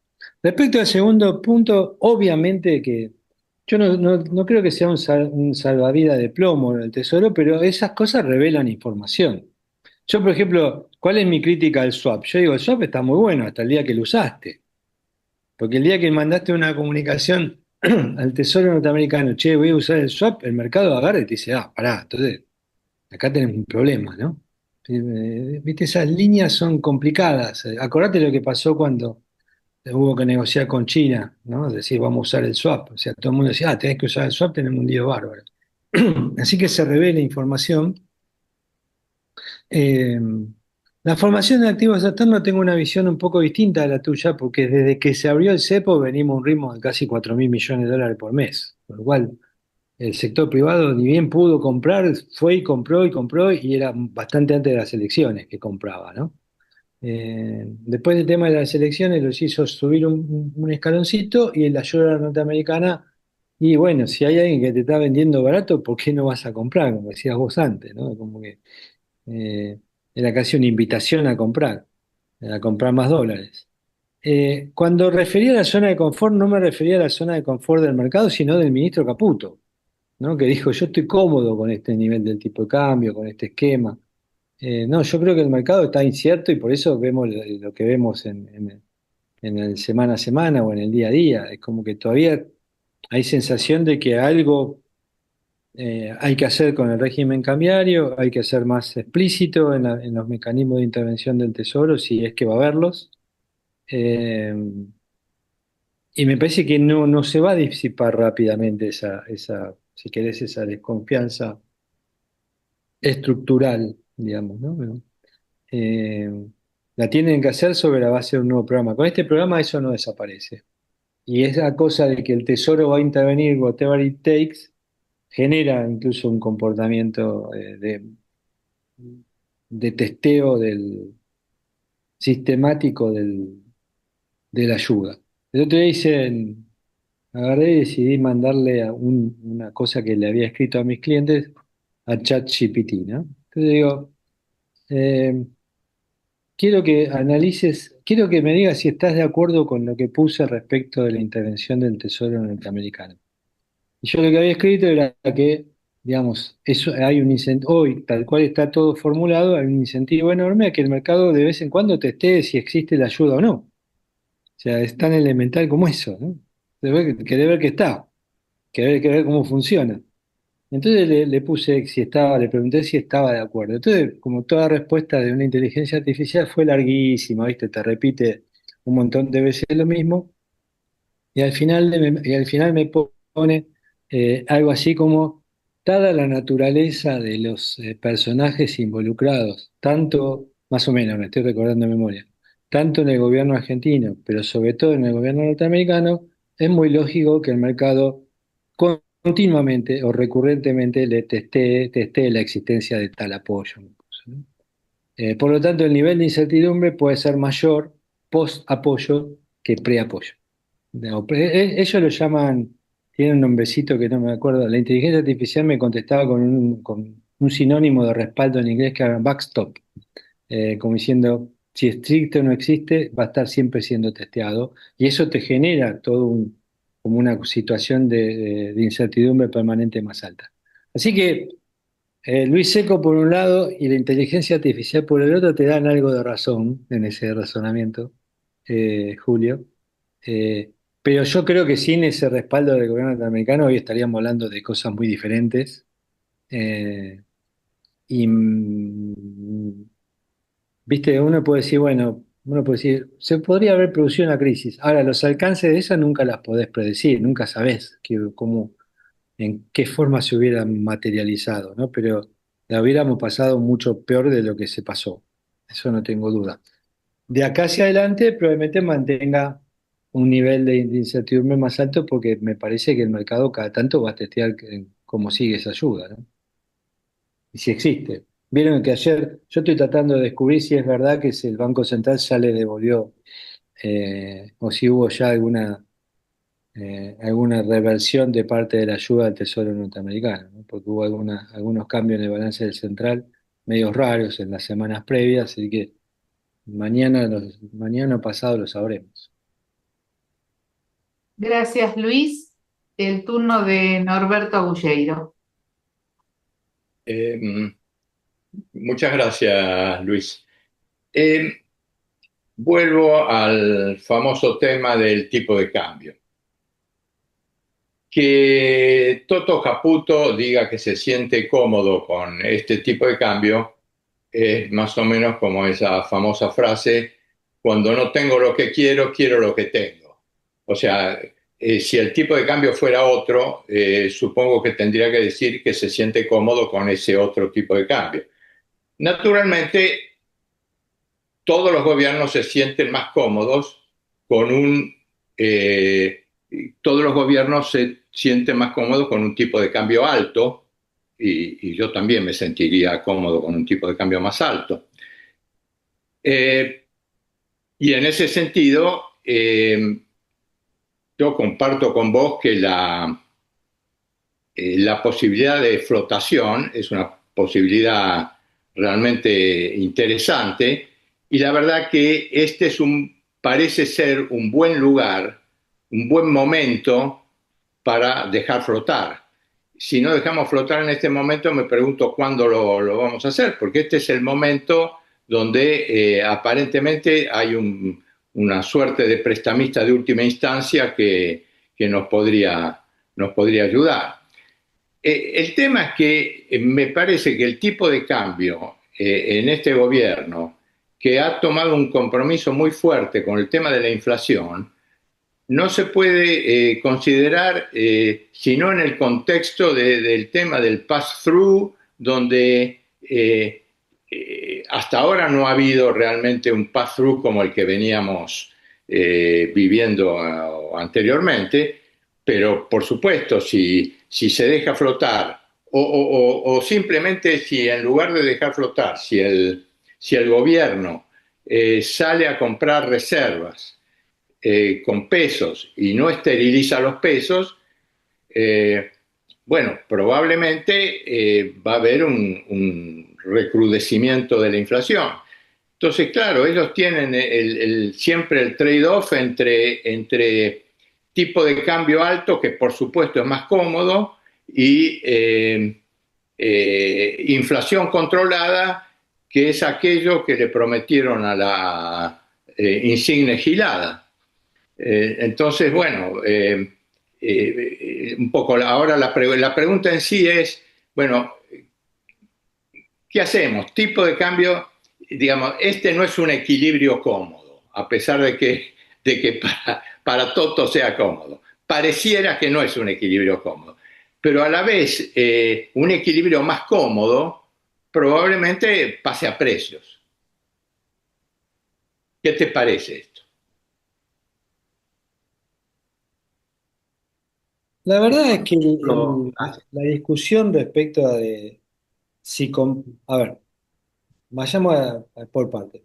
Respecto al segundo punto, obviamente que yo no creo que sea un salvavidas de plomo el Tesoro, pero esas cosas revelan información. Yo, por ejemplo, ¿cuál es mi crítica al swap? Yo digo, el swap está muy bueno hasta el día que lo usaste. Porque el día que mandaste una comunicación al Tesoro norteamericano, che, voy a usar el swap, el mercado agarra y te dice, pará, entonces acá tenemos un problema, ¿no? Viste, esas líneas son complicadas. Acordate lo que pasó cuando hubo que negociar con China, ¿no? Es decir, vamos a usar el swap. O sea, todo el mundo decía, tenés que usar el swap, tenemos un lío bárbaro. Así que se revela información. Eh, la formación de activos externos tengo una visión un poco distinta a la tuya, porque desde que se abrió el cepo venimos a un ritmo de casi 4.000 millones de dólares por mes, por lo cual el sector privado ni bien pudo comprar, fue y compró, y era bastante antes de las elecciones que compraba, ¿no? Después del tema de las elecciones los hizo subir un escaloncito y la ayuda norteamericana, y bueno, si hay alguien que te está vendiendo barato, ¿por qué no vas a comprar? Como decías vos antes, ¿no? Como que eh, era casi una invitación a comprar más dólares. Cuando refería a la zona de confort, no me refería a la zona de confort del mercado, sino del ministro Caputo, ¿no? Que dijo, yo estoy cómodo con este nivel del tipo de cambio, con este esquema. No, yo creo que el mercado está incierto y por eso vemos lo que vemos en el semana a semana o en el día a día. Es como que todavía hay sensación de que algo hay que hacer con el régimen cambiario, hay que ser más explícito en los mecanismos de intervención del Tesoro, si es que va a haberlos. Eh, y me parece que no se va a disipar rápidamente si querés, esa desconfianza estructural, digamos, ¿no? Bueno, eh, la tienen que hacer sobre la base de un nuevo programa. Con este programa eso no desaparece. Y esa cosa de que el Tesoro va a intervenir, whatever it takes, genera incluso un comportamiento de testeo sistemático de la ayuda. El otro día agarré y decidí mandarle una cosa que le había escrito a mis clientes, a ChatGPT, ¿no? Entonces digo, eh, quiero que analices, quiero que me digas si estás de acuerdo con lo que puse respecto de la intervención del Tesoro norteamericano. Y yo lo que había escrito era que, digamos, eso, hay un incentivo, hoy, tal cual está todo formulado, hay un incentivo enorme a que el mercado de vez en cuando testee si existe la ayuda o no. O sea, es tan elemental como eso, ¿no? Querer ver que está, querer ver cómo funciona. Entonces le puse si estaba, le pregunté si estaba de acuerdo. Entonces, como toda respuesta de una inteligencia artificial fue larguísima, ¿viste? Te repite un montón de veces lo mismo. Y al final me pone algo así como, dada la naturaleza de los personajes involucrados, tanto, más o menos, me estoy recordando de memoria, tanto en el gobierno argentino, pero sobre todo en el gobierno norteamericano, es muy lógico que el mercado continuamente o recurrentemente le testee la existencia de tal apoyo, ¿no? Por lo tanto, el nivel de incertidumbre puede ser mayor post-apoyo que pre-apoyo. No, pero ellos lo llaman, tiene un nombrecito que no me acuerdo. La inteligencia artificial me contestaba con un sinónimo de respaldo en inglés que era backstop, como diciendo, si existe o no existe, va a estar siempre siendo testeado. Y eso te genera como una situación de incertidumbre permanente más alta. Así que Luis Seco por un lado y la inteligencia artificial por el otro te dan algo de razón en ese razonamiento, Julio. Pero yo creo que sin ese respaldo del gobierno norteamericano hoy estaríamos hablando de cosas muy diferentes. Eh, y, viste, uno puede decir, bueno, uno puede decir, se podría haber producido una crisis. Ahora, los alcances de esa nunca las podés predecir, nunca sabés en qué forma se hubieran materializado, ¿no? Pero la hubiéramos pasado mucho peor de lo que se pasó. Eso no tengo duda. De acá hacia adelante probablemente mantenga un nivel de incertidumbre más alto porque me parece que el mercado cada tanto va a testear cómo sigue esa ayuda, ¿no? Y si existe. Vieron que ayer yo estoy tratando de descubrir si es verdad que si el Banco Central ya le devolvió o si hubo ya alguna reversión de parte de la ayuda del Tesoro norteamericano, ¿no? Porque hubo algunos cambios en el balance del central, medios raros en las semanas previas, así que mañana o pasado lo sabremos. Gracias, Luis. El turno de Norberto Agulleiro. Eh, Muchas gracias, Luis. Eh, Vuelvo al famoso tema del tipo de cambio. Que Toto Caputo diga que se siente cómodo con este tipo de cambio es más o menos como esa famosa frase, cuando no tengo lo que quiero, quiero lo que tengo. O sea, si el tipo de cambio fuera otro, supongo que tendría que decir que se siente cómodo con ese otro tipo de cambio. Naturalmente, todos los gobiernos se sienten más cómodos con eh, todos los gobiernos se sienten más cómodos con un tipo de cambio alto y yo también me sentiría cómodo con un tipo de cambio más alto. Eh, y en ese sentido, yo comparto con vos que la posibilidad de flotación es una posibilidad realmente interesante y la verdad que parece ser un buen lugar, un buen momento para dejar flotar. Si no dejamos flotar en este momento, me pregunto cuándo lo vamos a hacer, porque este es el momento donde aparentemente hay una suerte de prestamista de última instancia que nos podría ayudar. El tema es que me parece que el tipo de cambio en este gobierno, que ha tomado un compromiso muy fuerte con el tema de la inflación, no se puede considerar sino en el contexto del tema del pass-through, donde hasta ahora no ha habido realmente un pass-through como el que veníamos viviendo anteriormente, pero por supuesto, si se deja flotar o simplemente si en lugar de dejar flotar, si el gobierno sale a comprar reservas con pesos y no esteriliza los pesos, bueno, probablemente va a haber un recrudecimiento de la inflación. Entonces, claro, ellos tienen siempre el trade-off entre tipo de cambio alto, que por supuesto es más cómodo, y inflación controlada, que es aquello que le prometieron a la insigne gilada. Entonces, bueno, un poco ahora la pregunta en sí es, bueno, ¿qué hacemos? Tipo de cambio, digamos, este no es un equilibrio cómodo, a pesar de que para Toto sea cómodo. Pareciera que no es un equilibrio cómodo, pero a la vez un equilibrio más cómodo probablemente pase a precios. ¿Qué te parece esto? La verdad es que Ah, la discusión respecto a si... A ver, vayamos por parte.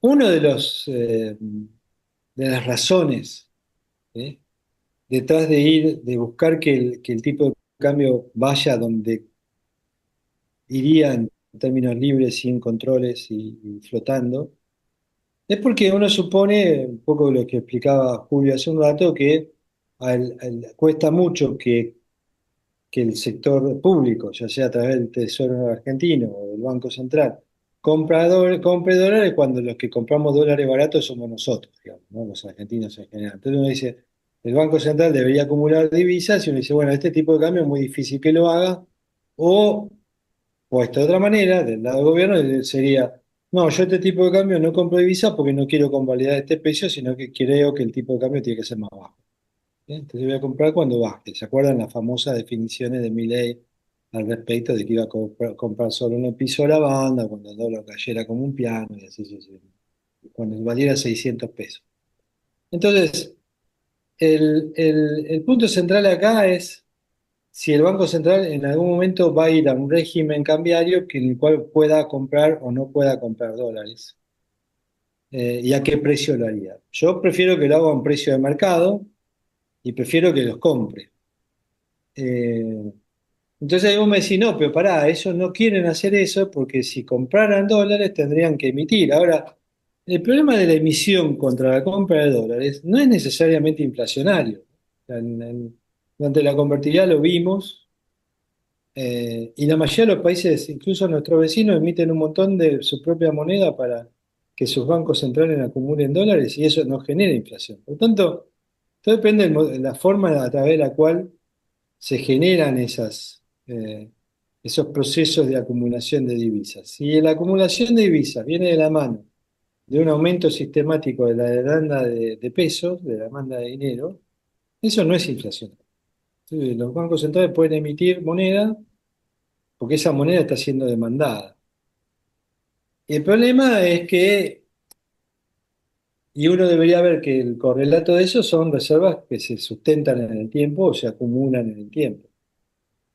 Uno de las razones, ¿sí?, detrás de buscar que el tipo de cambio vaya donde iría en términos libres, sin controles y flotando, es porque uno supone, un poco lo que explicaba Julio hace un rato, que cuesta mucho que el sector público, ya sea a través del Tesoro argentino o del Banco Central, compre dólares cuando los que compramos dólares baratos somos nosotros, digamos, ¿no? Los argentinos en general. Entonces uno dice, el Banco Central debería acumular divisas y uno dice, bueno, este tipo de cambio es muy difícil que lo haga, o puesto de otra manera, del lado del gobierno sería, no, yo este tipo de cambio no compro divisas porque no quiero convalidar este precio, sino que creo que el tipo de cambio tiene que ser más bajo. Bien, entonces voy a comprar cuando baje. ¿Se acuerdan las famosas definiciones de Milei al respecto de que iba a comprar solo en el piso de la banda, cuando el dólar cayera como un piano y así sucesivamente, cuando valiera 600 pesos? Entonces, el punto central acá es si el Banco Central en algún momento va a ir a un régimen cambiario en el cual pueda comprar o no pueda comprar dólares. ¿Y a qué precio lo haría? Yo prefiero que lo haga a un precio de mercado y prefiero que los compre. Eh, Entonces ahí vos me decís, no, pero pará, ellos no quieren hacer eso porque si compraran dólares tendrían que emitir. Ahora, el problema de la emisión contra la compra de dólares no es necesariamente inflacionario. O sea, durante la convertibilidad lo vimos, y la mayoría de los países, incluso nuestros vecinos, emiten un montón de su propia moneda para que sus bancos centrales acumulen dólares y eso no genera inflación. Por lo tanto, todo depende de la forma a través de la cual se generan esos procesos de acumulación de divisas. Si la acumulación de divisas viene de la mano de un aumento sistemático de la demanda de pesos, de la demanda de dinero, eso no es inflación. Entonces, los bancos centrales pueden emitir moneda porque esa moneda está siendo demandada. Y el problema es que, y uno debería ver que el correlato de eso son reservas que se sustentan en el tiempo o se acumulan en el tiempo.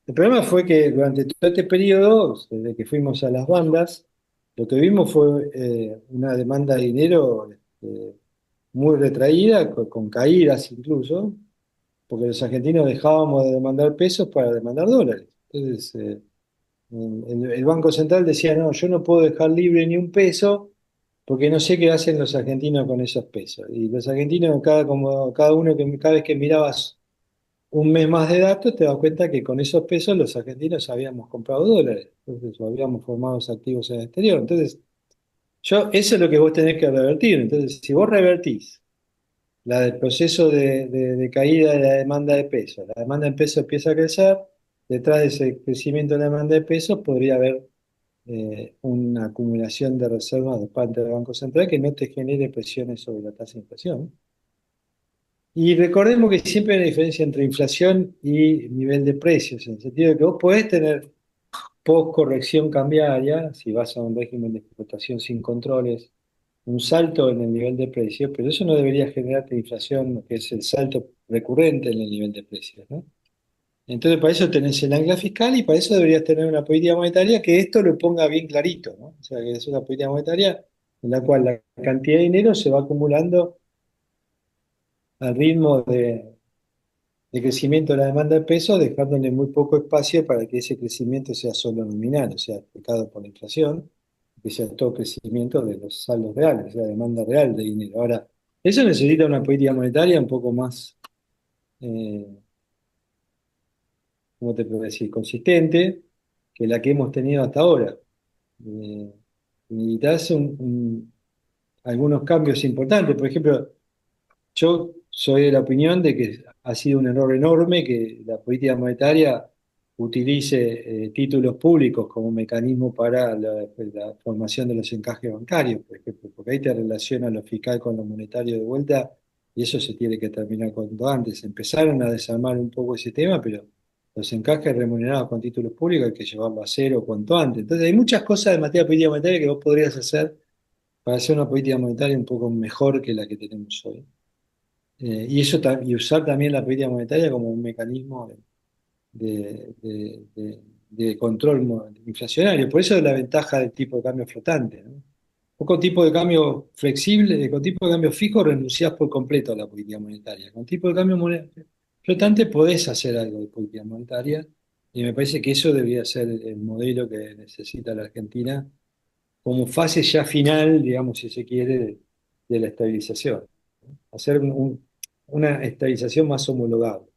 El problema fue que durante todo este periodo, desde que fuimos a las bandas, lo que vimos fue una demanda de dinero muy retraída, con caídas incluso, porque los argentinos dejábamos de demandar pesos para demandar dólares. Entonces, el Banco Central decía, no, yo no puedo dejar libre ni un peso porque no sé qué hacen los argentinos con esos pesos. Y los argentinos, cada uno, cada vez que mirabas un mes más de datos, te das cuenta que con esos pesos los argentinos habíamos comprado dólares, entonces, o habíamos formado esos activos en el exterior. Entonces, eso es lo que vos tenés que revertir. Entonces, si vos revertís del proceso de caída de la demanda de pesos, la demanda de pesos empieza a crecer, detrás de ese crecimiento de la demanda de pesos podría haber una acumulación de reservas de parte del Banco Central que no te genere presiones sobre la tasa de inflación. Y recordemos que siempre hay una diferencia entre inflación y nivel de precios, en el sentido de que vos podés tener post-corrección cambiaria, si vas a un régimen de explotación sin controles, un salto en el nivel de precios, pero eso no debería generarte inflación, que es el salto recurrente en el nivel de precios, ¿no? Entonces, para eso tenés el ancla fiscal y para eso deberías tener una política monetaria que esto lo ponga bien clarito, ¿no? O sea, que es una política monetaria en la cual la cantidad de dinero se va acumulando al ritmo el crecimiento de la demanda de pesos, dejándole muy poco espacio para que ese crecimiento sea solo nominal, o sea, explicado por la inflación, que sea todo crecimiento de los saldos reales, o sea, demanda real de dinero. Ahora, eso necesita una política monetaria un poco más, eh, ¿cómo te puedo decir?, consistente que la que hemos tenido hasta ahora. Eh, Necesitas algunos cambios importantes. Por ejemplo, yo soy de la opinión de que ha sido un error enorme que la política monetaria utilice títulos públicos como mecanismo para la formación de los encajes bancarios, por ejemplo, porque ahí te relaciona lo fiscal con lo monetario de vuelta y eso se tiene que terminar cuanto antes. Empezaron a desarmar un poco ese tema, pero los encajes remunerados con títulos públicos hay que llevarlo a cero cuanto antes. Entonces hay muchas cosas en materia de política monetaria que vos podrías hacer para hacer una política monetaria un poco mejor que la que tenemos hoy. Y usar también la política monetaria como un mecanismo de control inflacionario. Por eso es la ventaja del tipo de cambio flotante, ¿no? Vos con tipo de cambio flexible, con tipo de cambio fijo, renunciás por completo a la política monetaria. Con tipo de cambio flotante podés hacer algo de política monetaria y me parece que eso debería ser el modelo que necesita la Argentina como fase ya final, digamos, si se quiere, de la estabilización. Hacer una estabilización más homologable.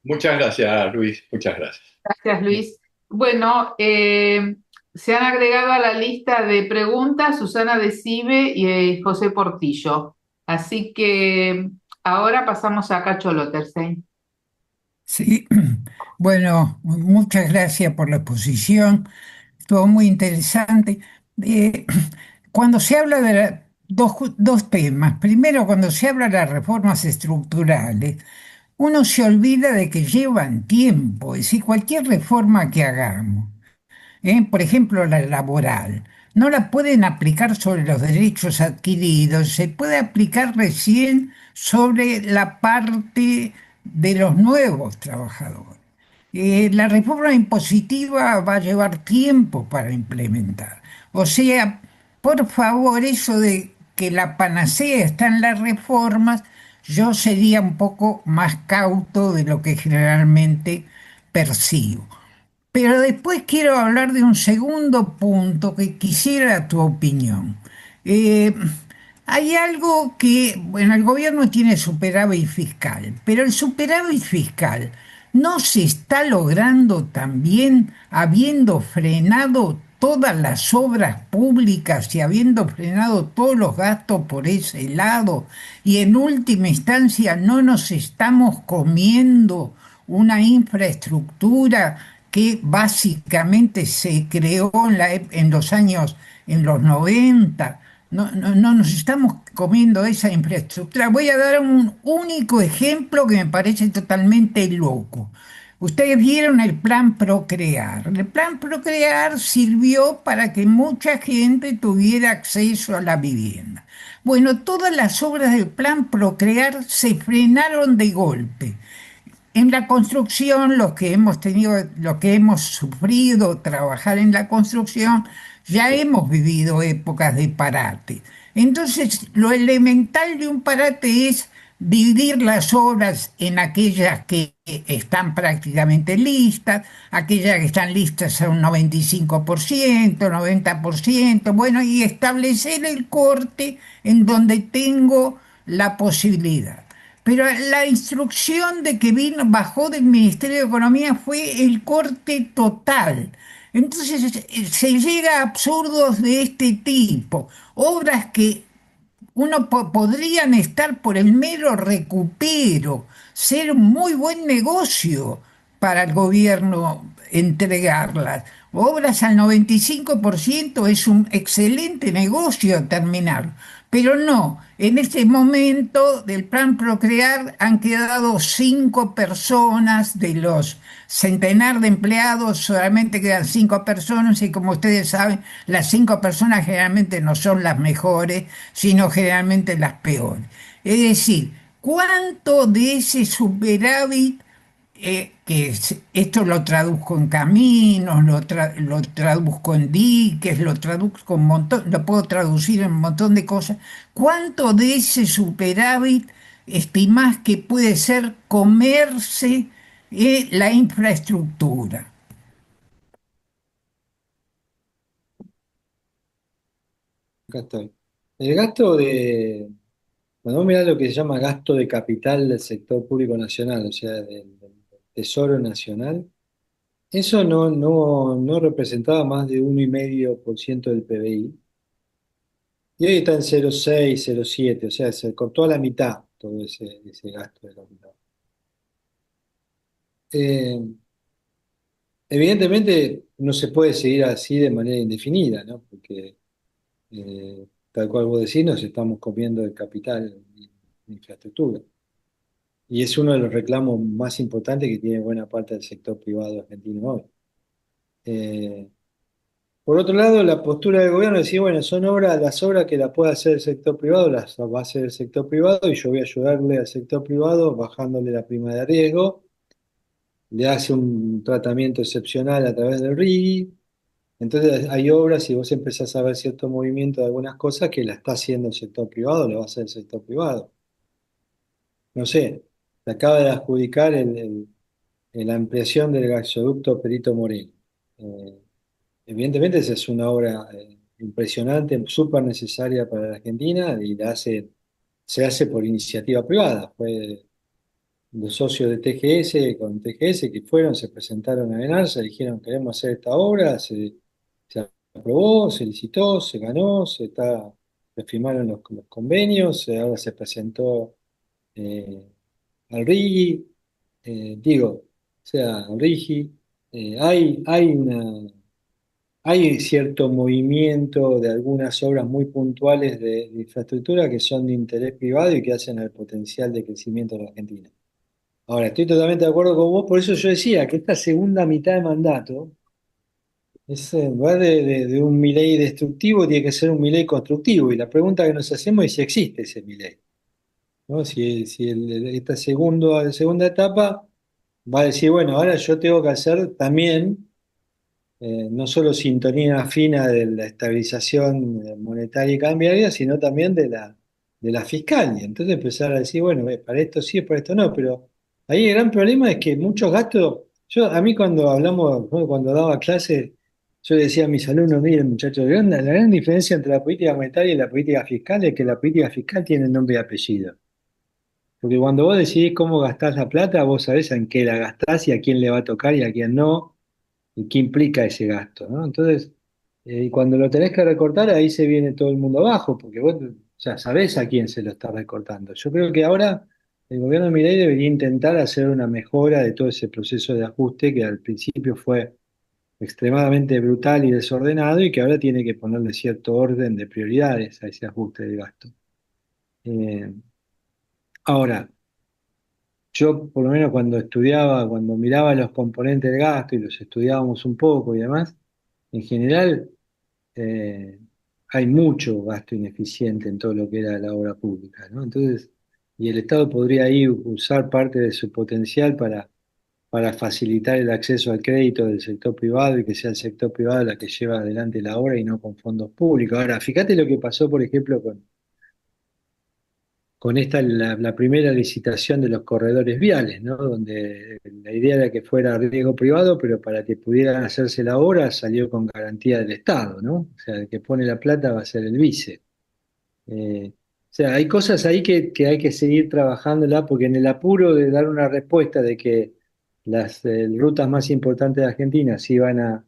Muchas gracias, Luis, muchas gracias. Gracias, Luis. Bueno, se han agregado a la lista de preguntas Susana Decibe y José Portillo. Así que ahora pasamos a Cacho Lotterstein. Sí, bueno, muchas gracias por la exposición, estuvo muy interesante. Eh, Cuando se habla de dos temas, primero cuando se habla de las reformas estructurales, uno se olvida de que llevan tiempo, es decir, cualquier reforma que hagamos, por ejemplo la laboral, no la pueden aplicar sobre los derechos adquiridos, se puede aplicar recién sobre la parte de los nuevos trabajadores. La reforma impositiva va a llevar tiempo para implementar. O sea, por favor, eso de que la panacea está en las reformas, yo sería un poco más cauto de lo que generalmente percibo. Pero después quiero hablar de un segundo punto que quisiera tu opinión. Eh, Hay algo que, bueno, el gobierno tiene superávit fiscal, pero el superávit fiscal no se está logrando también habiendo frenado todas las obras públicas y habiendo frenado todos los gastos por ese lado. Y en última instancia no nos estamos comiendo una infraestructura que básicamente se creó en los años, en los 90. No nos estamos comiendo esa infraestructura. Voy a dar un único ejemplo que me parece totalmente loco. Ustedes vieron el plan Procrear. El plan Procrear sirvió para que mucha gente tuviera acceso a la vivienda. Bueno, todas las obras del plan Procrear se frenaron de golpe. En la construcción, los que hemos sufrido trabajar en la construcción, ya hemos vivido épocas de parate. Entonces, lo elemental de un parate es dividir las obras en aquellas que están prácticamente listas, aquellas que están listas a un 95%, 90%, bueno, y establecer el corte en donde tengo la posibilidad. Pero la instrucción de que bajó del Ministerio de Economía fue el corte total. Entonces se llega a absurdos de este tipo, obras que podrían estar por el mero recupero, ser un muy buen negocio para el gobierno entregarlas. Obras al 95% es un excelente negocio terminar, pero no, en este momento del plan Procrear han quedado 5 personas de los centenar de empleados, solamente quedan 5 personas y como ustedes saben, las 5 personas generalmente no son las mejores, sino generalmente las peores. Es decir, ¿cuánto de ese superávit, esto lo traduzco en caminos, lo traduzco en diques, lo puedo traducir en un montón de cosas, cuánto de ese superávit estimás que puede ser comerse la infraestructura? Acá estoy. El gasto cuando vos mirás lo que se llama gasto de capital del sector público nacional, o sea, del Tesoro Nacional, eso no representaba más de 1,5% del PBI. Y hoy está en 0,6, 0,7, o sea, se cortó a la mitad todo ese gasto de capital. Eh, Evidentemente no se puede seguir así de manera indefinida, ¿no? Porque tal cual vos decís, nos estamos comiendo el capital en infraestructura. Y es uno de los reclamos más importantes que tiene buena parte del sector privado argentino hoy. Eh, por otro lado, la postura del gobierno es decir, bueno, son obras, las obras que las puede hacer el sector privado, las va a hacer el sector privado y yo voy a ayudarle al sector privado bajándole la prima de riesgo, le hace un tratamiento excepcional a través del RIGI. Entonces hay obras y vos empezás a ver cierto movimiento de algunas cosas que la está haciendo el sector privado, lo va a hacer el sector privado. No sé, se acaba de adjudicar la ampliación del gasoducto Perito Moreno. Eh, Evidentemente esa es una obra impresionante, súper necesaria para la Argentina y se hace por iniciativa privada. Fue los socios de TGS con TGS que fueron, se presentaron a ENARSA, dijeron queremos hacer esta obra, se aprobó, se licitó, se ganó, se firmaron los convenios, ahora se presentó eh, al RIGI, digo, o sea, al RIGI, hay cierto movimiento de algunas obras muy puntuales de infraestructura que son de interés privado y que hacen al potencial de crecimiento de la Argentina. Ahora, estoy totalmente de acuerdo con vos, por eso yo decía que esta segunda mitad de mandato es, en lugar de un Milei destructivo, tiene que ser un Milei constructivo. Y la pregunta que nos hacemos es si existe ese Milei, ¿no? Si esta segunda etapa va a decir, bueno, ahora yo tengo que hacer también no solo sintonía fina de la estabilización monetaria y cambiaria, sino también de la fiscal. Y entonces empezar a decir, bueno, para esto sí, para esto no, pero ahí el gran problema es que muchos gastos, a mí cuando hablamos, ¿no? Cuando daba clases, yo le decía a mis alumnos, miren muchachos, la gran diferencia entre la política monetaria y la política fiscal es que la política fiscal tiene nombre y apellido. Porque cuando vos decidís cómo gastás la plata, vos sabés en qué la gastás y a quién le va a tocar y a quién no y qué implica ese gasto, ¿no? Entonces, y cuando lo tenés que recortar, ahí se viene todo el mundo abajo, porque vos ya sabés a quién se lo está recortando. Yo creo que ahora el gobierno de Milei debería intentar hacer una mejora de todo ese proceso de ajuste que al principio fue extremadamente brutal y desordenado y que ahora tiene que ponerle cierto orden de prioridades a ese ajuste del gasto. Eh, Ahora, yo por lo menos cuando estudiaba, cuando miraba los componentes del gasto y los estudiábamos un poco y demás, en general eh, hay mucho gasto ineficiente en todo lo que era la obra pública, ¿no? Entonces, y el Estado podría ahí usar parte de su potencial para facilitar el acceso al crédito del sector privado y que sea el sector privado la que lleva adelante la obra y no con fondos públicos. Ahora, fíjate lo que pasó, por ejemplo, con esta, la primera licitación de los corredores viales, ¿no? Donde la idea era que fuera riesgo privado, pero para que pudieran hacerse la obra salió con garantía del Estado, ¿no? O sea, el que pone la plata va a ser el vice. O sea, hay cosas ahí que hay que seguir trabajándola porque en el apuro de dar una respuesta de que las rutas más importantes de Argentina se iban a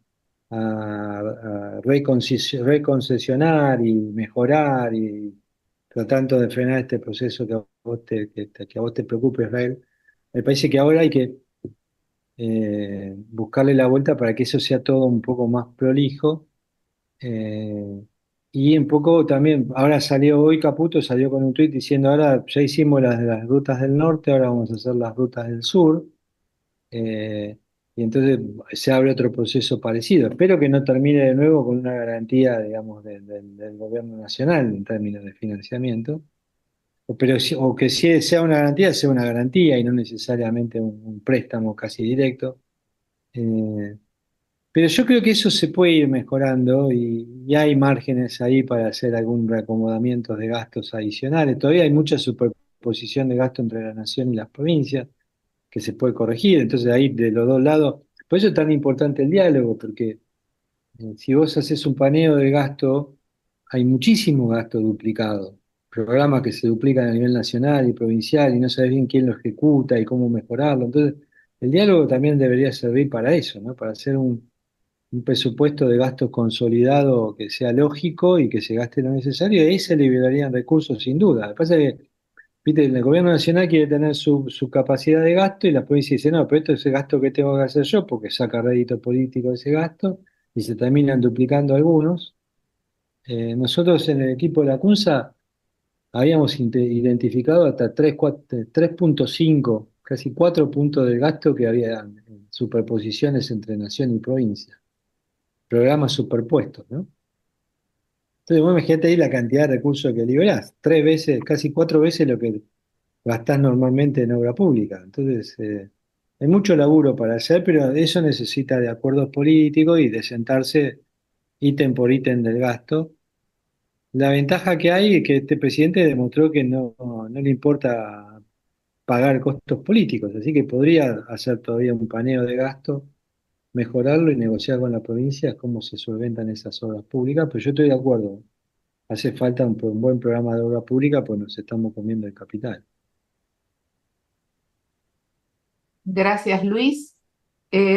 reconcesionar y mejorar y tratando de frenar este proceso que a vos te preocupa, Israel, me parece que ahora hay que buscarle la vuelta para que eso sea todo un poco más prolijo eh, y un poco también, ahora salió hoy Caputo, salió con un tuit diciendo, ahora ya hicimos las de las rutas del norte, ahora vamos a hacer las rutas del sur, eh, y entonces se abre otro proceso parecido. Espero que no termine de nuevo con una garantía, digamos, del gobierno nacional en términos de financiamiento, o que si sea una garantía y no necesariamente un préstamo casi directo. Eh, pero yo creo que eso se puede ir mejorando y hay márgenes ahí para hacer algún reacomodamiento de gastos adicionales. Todavía hay mucha superposición de gasto entre la nación y las provincias, que se puede corregir. Entonces ahí de los dos lados, por eso es tan importante el diálogo, porque si vos haces un paneo de gasto, hay muchísimo gasto duplicado, programas que se duplican a nivel nacional y provincial y no sabes bien quién lo ejecuta y cómo mejorarlo. Entonces, el diálogo también debería servir para eso, ¿no? Para hacer un presupuesto de gastos consolidado que sea lógico y que se gaste lo necesario, y ahí se liberarían recursos sin duda. Lo que pasa es que, viste, el gobierno nacional quiere tener su capacidad de gasto y la provincia dice, no, pero esto es el gasto que tengo que hacer yo porque saca rédito político de ese gasto y se terminan duplicando algunos. Nosotros en el equipo de la CUNSA habíamos identificado hasta 3,5, casi 4 puntos de gasto que había en superposiciones entre nación y provincia, programas superpuestos, ¿no? Entonces, vos imagínate ahí la cantidad de recursos que liberás, 3 veces, casi 4 veces lo que gastás normalmente en obra pública. Entonces, hay mucho laburo para hacer, pero eso necesita de acuerdos políticos y de sentarse ítem por ítem del gasto. La ventaja que hay es que este presidente demostró que no le importa pagar costos políticos, así que podría hacer todavía un paneo de gasto, mejorarlo y negociar con la provincia cómo se solventan esas obras públicas, pero yo estoy de acuerdo, hace falta un buen programa de obra pública, pues nos estamos comiendo el capital. Gracias, Luis.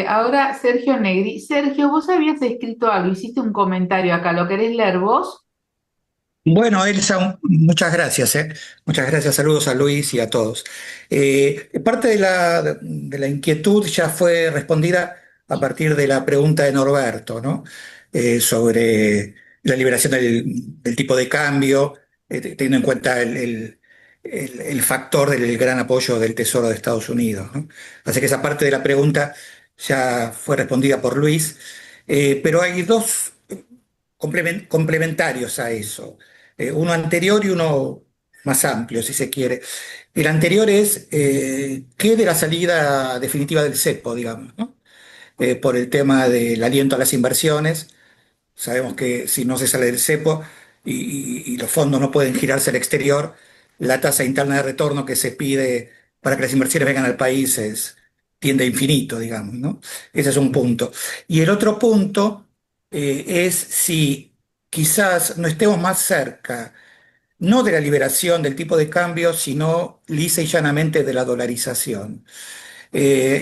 Ahora Sergio Negri. Sergio, vos habías escrito algo, hiciste un comentario acá, ¿lo querés leer vos? Bueno, Elsa, muchas gracias, ¿eh? Muchas gracias, saludos a Luis y a todos. Parte de la inquietud ya fue respondida a partir de la pregunta de Norberto, ¿no? Sobre la liberación del tipo de cambio, teniendo en cuenta el factor del gran apoyo del Tesoro de Estados Unidos, ¿no? Así que esa parte de la pregunta ya fue respondida por Luis. Pero hay dos complementarios a eso. Uno anterior y uno más amplio, si se quiere. El anterior es qué de la salida definitiva del cepo, digamos, ¿no? Por el tema del aliento a las inversiones. Sabemos que si no se sale del cepo y los fondos no pueden girarse al exterior, la tasa interna de retorno que se pide para que las inversiones vengan al país tiende a infinito, digamos, ¿no? Ese es un punto. Y el otro punto es si quizás no estemos más cerca, no de la liberación del tipo de cambio, sino lisa y llanamente de la dolarización.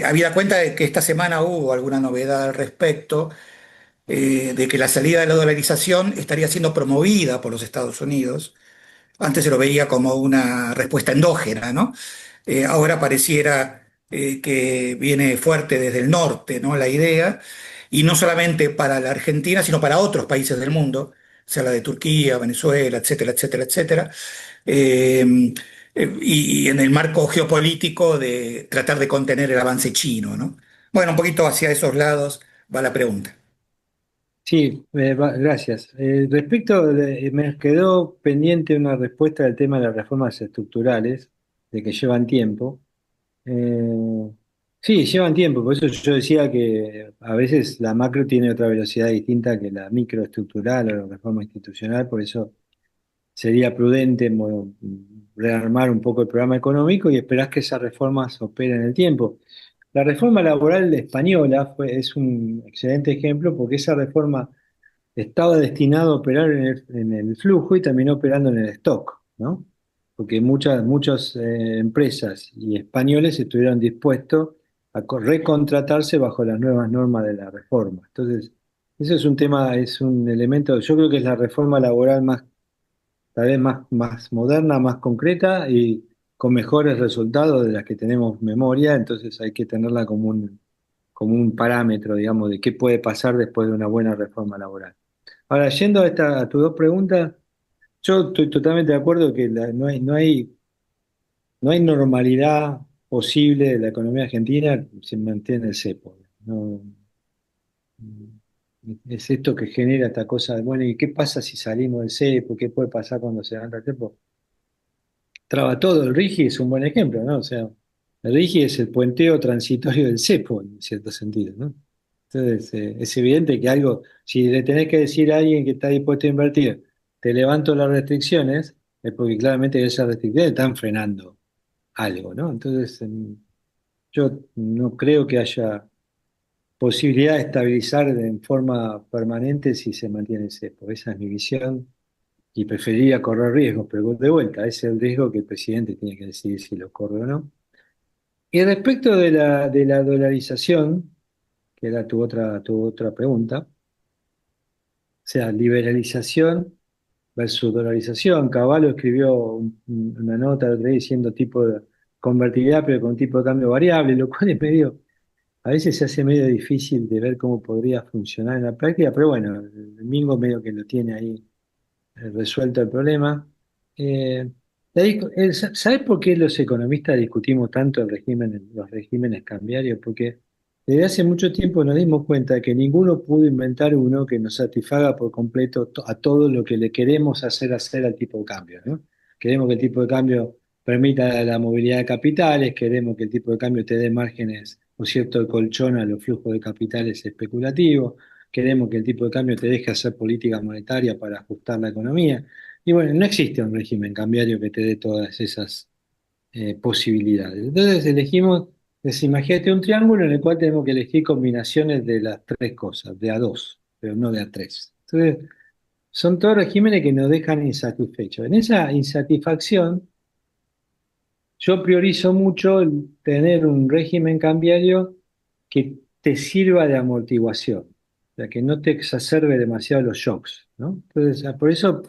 Habida cuenta de que esta semana hubo alguna novedad al respecto, de que la salida de la dolarización estaría siendo promovida por los Estados Unidos. Antes se lo veía como una respuesta endógena, ¿no? Ahora pareciera que viene fuerte desde el norte, ¿no? La idea, y no solamente para la Argentina, sino para otros países del mundo, sea la de Turquía, Venezuela, etcétera, etcétera, etcétera. Eh, y en el marco geopolítico de tratar de contener el avance chino, ¿no? Bueno, un poquito hacia esos lados va la pregunta. Sí, gracias. Me quedó pendiente una respuesta del tema de las reformas estructurales, de que llevan tiempo. Eh, sí, llevan tiempo, por eso yo decía que a veces la macro tiene otra velocidad distinta que la microestructural o la reforma institucional, por eso sería prudente rearmar un poco el programa económico y esperar que esas reformas operen en el tiempo. La reforma laboral española es un excelente ejemplo porque esa reforma estaba destinado a operar en el flujo y terminó operando en el stock, ¿no? Porque muchas empresas y españoles estuvieron dispuestos a recontratarse bajo las nuevas normas de la reforma. Entonces, eso es un tema, es un elemento, yo creo que es la reforma laboral tal vez más moderna, más concreta y con mejores resultados de las que tenemos memoria, entonces hay que tenerla como un parámetro, digamos, de qué puede pasar después de una buena reforma laboral. Ahora, yendo a tus dos preguntas, yo estoy totalmente de acuerdo que no hay normalidad posible de la economía argentina si mantiene el cepo. No, es esto que genera esta cosa de, bueno, ¿y qué pasa si salimos del cepo? ¿Qué puede pasar cuando se levanta el cepo? Traba todo, el RIGI es un buen ejemplo, ¿no? O sea, el RIGI es el puenteo transitorio del cepo, en cierto sentido, ¿no? Entonces, es evidente que algo, si le tenés que decir a alguien que está dispuesto a invertir, te levanto las restricciones, es porque claramente esas restricciones están frenando algo, ¿no? Entonces, yo no creo que haya posibilidad de estabilizar en forma permanente si se mantiene el cepo. Esa es mi visión y preferiría correr riesgos, pero de vuelta, ese es el riesgo que el presidente tiene que decidir si lo corre o no. Y respecto de la dolarización, que era tu otra pregunta, o sea, liberalización versus dolarización. Cavallo escribió una nota el otro día diciendo tipo de convertibilidad, pero con tipo de cambio variable, lo cual es medio, a veces se hace medio difícil de ver cómo podría funcionar en la práctica, pero bueno, el Mingo medio que lo tiene ahí resuelto el problema. Eh, ¿Sabes por qué los economistas discutimos tanto los regímenes cambiarios? Porque desde hace mucho tiempo nos dimos cuenta de que ninguno pudo inventar uno que nos satisfaga por completo a todo lo que le queremos hacer al tipo de cambio, ¿no? Queremos que el tipo de cambio permita la movilidad de capitales, queremos que el tipo de cambio te dé márgenes o cierto colchón a los flujos de capitales especulativos. Queremos que el tipo de cambio te deje hacer política monetaria para ajustar la economía. Y bueno, no existe un régimen cambiario que te dé todas esas posibilidades. Entonces elegimos, imagínate un triángulo en el cual tenemos que elegir combinaciones de las tres cosas, de a dos, pero no de a tres. Entonces, son todos regímenes que nos dejan insatisfechos. En esa insatisfacción, yo priorizo mucho el tener un régimen cambiario que te sirva de amortiguación, o sea, que no te exacerbe demasiado los shocks, ¿no? Entonces, por eso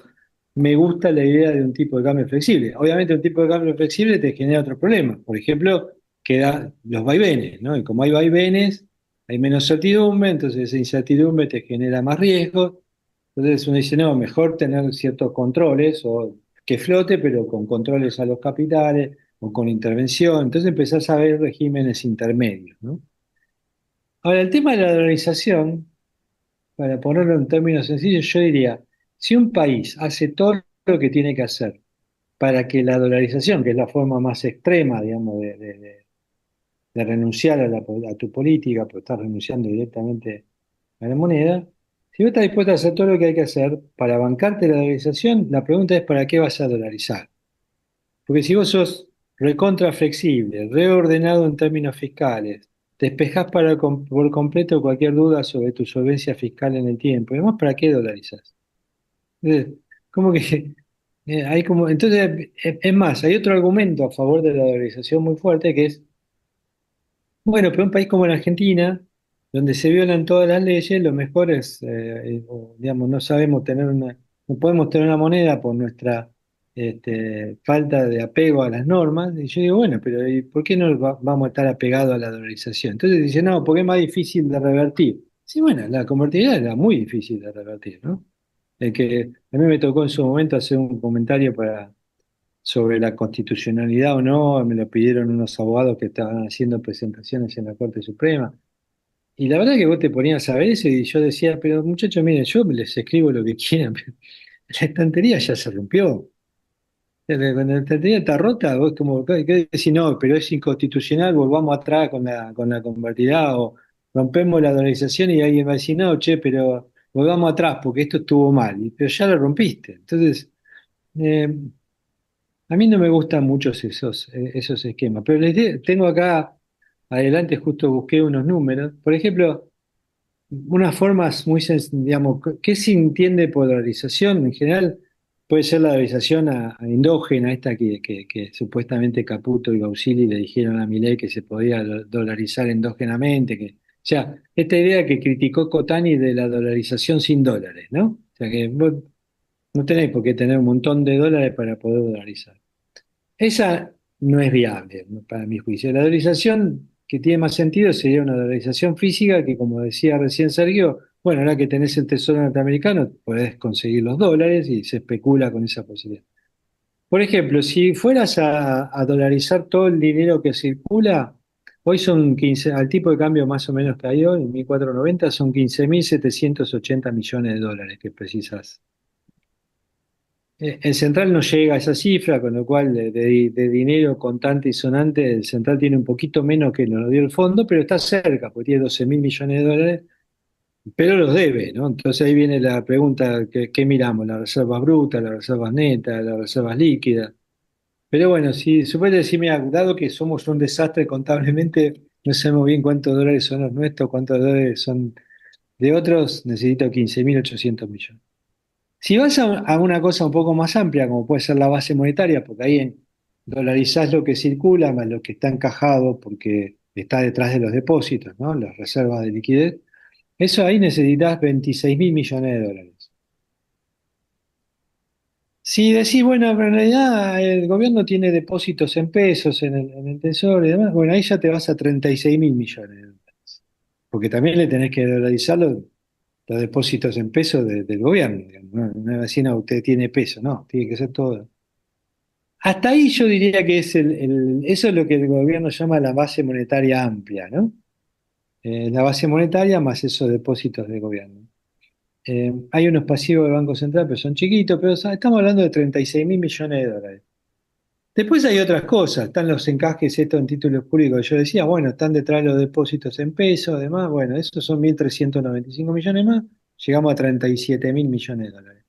me gusta la idea de un tipo de cambio flexible. Obviamente, un tipo de cambio flexible te genera otros problemas. Por ejemplo, que da los vaivenes, ¿no? Y como hay vaivenes, hay menos certidumbre, entonces esa incertidumbre te genera más riesgos. Entonces uno dice, no, mejor tener ciertos controles o que flote, pero con controles a los capitales o con intervención. Entonces empezás a ver regímenes intermedios, ¿no? Ahora, el tema de la dolarización, para ponerlo en términos sencillos, yo diría, si un país hace todo lo que tiene que hacer para que la dolarización, que es la forma más extrema, digamos, de renunciar a tu política, porque estás renunciando directamente a la moneda, si vos estás dispuesto a hacer todo lo que hay que hacer para bancarte la dolarización, la pregunta es ¿para qué vas a dolarizar? Porque si vos sos recontra flexible, reordenado en términos fiscales, despejás por completo cualquier duda sobre tu solvencia fiscal en el tiempo, y además, ¿para qué dolarizás? Entonces, como que entonces, es más, hay otro argumento a favor de la dolarización muy fuerte que es, bueno, pero un país como la Argentina, donde se violan todas las leyes, lo mejor es, digamos, no podemos tener una moneda por nuestra falta de apego a las normas. Y yo digo, bueno, pero ¿y por qué no vamos a estar apegados a la dolarización? Entonces dice, no, porque es más difícil de revertir. Sí, bueno, la convertibilidad era muy difícil de revertir, ¿no? A mí me tocó en su momento hacer un comentario sobre la constitucionalidad o no, me lo pidieron unos abogados que estaban haciendo presentaciones en la Corte Suprema. Y la verdad que vos te ponías a ver eso y yo decía, pero muchachos, miren, yo les escribo lo que quieran, pero la estantería ya se rompió. Cuando la estantería está rota, vos como, ¿qué decís? No, pero es inconstitucional, volvamos atrás con la convertibilidad o rompemos la dolarización y alguien va a decir, no, che, pero volvamos atrás porque esto estuvo mal, pero ya lo rompiste. Entonces, eh, a mí no me gustan mucho esos esquemas, pero tengo acá adelante, justo busqué unos números. Por ejemplo, unas formas muy digamos, ¿qué se entiende por dolarización? En general, puede ser la dolarización a endógena, esta que supuestamente Caputo y Gaucili le dijeron a Milei que se podía dolarizar endógenamente. O sea, esta idea que criticó Cotani de la dolarización sin dólares, ¿no? O sea, que vos no tenés por qué tener un montón de dólares para poder dolarizar. Esa no es viable, ¿no? Para mi juicio. La dolarización que tiene más sentido sería una dolarización física que, como decía recién Sergio, bueno, ahora que tenés el Tesoro norteamericano, podés conseguir los dólares y se especula con esa posibilidad. Por ejemplo, si fueras a dolarizar todo el dinero que circula, hoy son 15, al tipo de cambio más o menos que hay hoy, en 1490, son 15.780 millones de dólares que precisas. El central no llega a esa cifra, con lo cual de dinero contante y sonante, el central tiene un poquito menos que nos dio el fondo, pero está cerca, porque tiene 12.000 millones de dólares. pero los debe, ¿no? Entonces ahí viene la pregunta, ¿qué miramos? ¿Las reservas brutas, las reservas netas, las reservas líquidas? Pero bueno, si se puede decir, mira, dado que somos un desastre contablemente, no sabemos bien cuántos dólares son los nuestros, cuántos dólares son de otros, necesito 15.800 millones. Si vas a una cosa un poco más amplia, como puede ser la base monetaria, porque ahí dolarizás lo que circula más lo que está encajado porque está detrás de los depósitos, ¿no? Las reservas de liquidez, eso ahí necesitas 26.000 millones de dólares. Si decís, bueno, pero en realidad el gobierno tiene depósitos en pesos en el Tesoro y demás, bueno, ahí ya te vas a 36.000 millones de dólares. Porque también le tenés que dolarizar los depósitos en pesos del gobierno. Digamos, ¿no? No es decir, no, usted tiene peso, no, tiene que ser todo. Hasta ahí yo diría que eso es lo que el gobierno llama la base monetaria amplia, ¿no? La base monetaria más esos depósitos del gobierno. Hay unos pasivos del Banco Central, pero son chiquitos, pero estamos hablando de 36.000 millones de dólares. Después hay otras cosas, están los encajes estos en títulos públicos. Yo decía, bueno, están detrás de los depósitos en pesos, además, bueno, esos son 1.395 millones más, llegamos a 37.000 millones de dólares.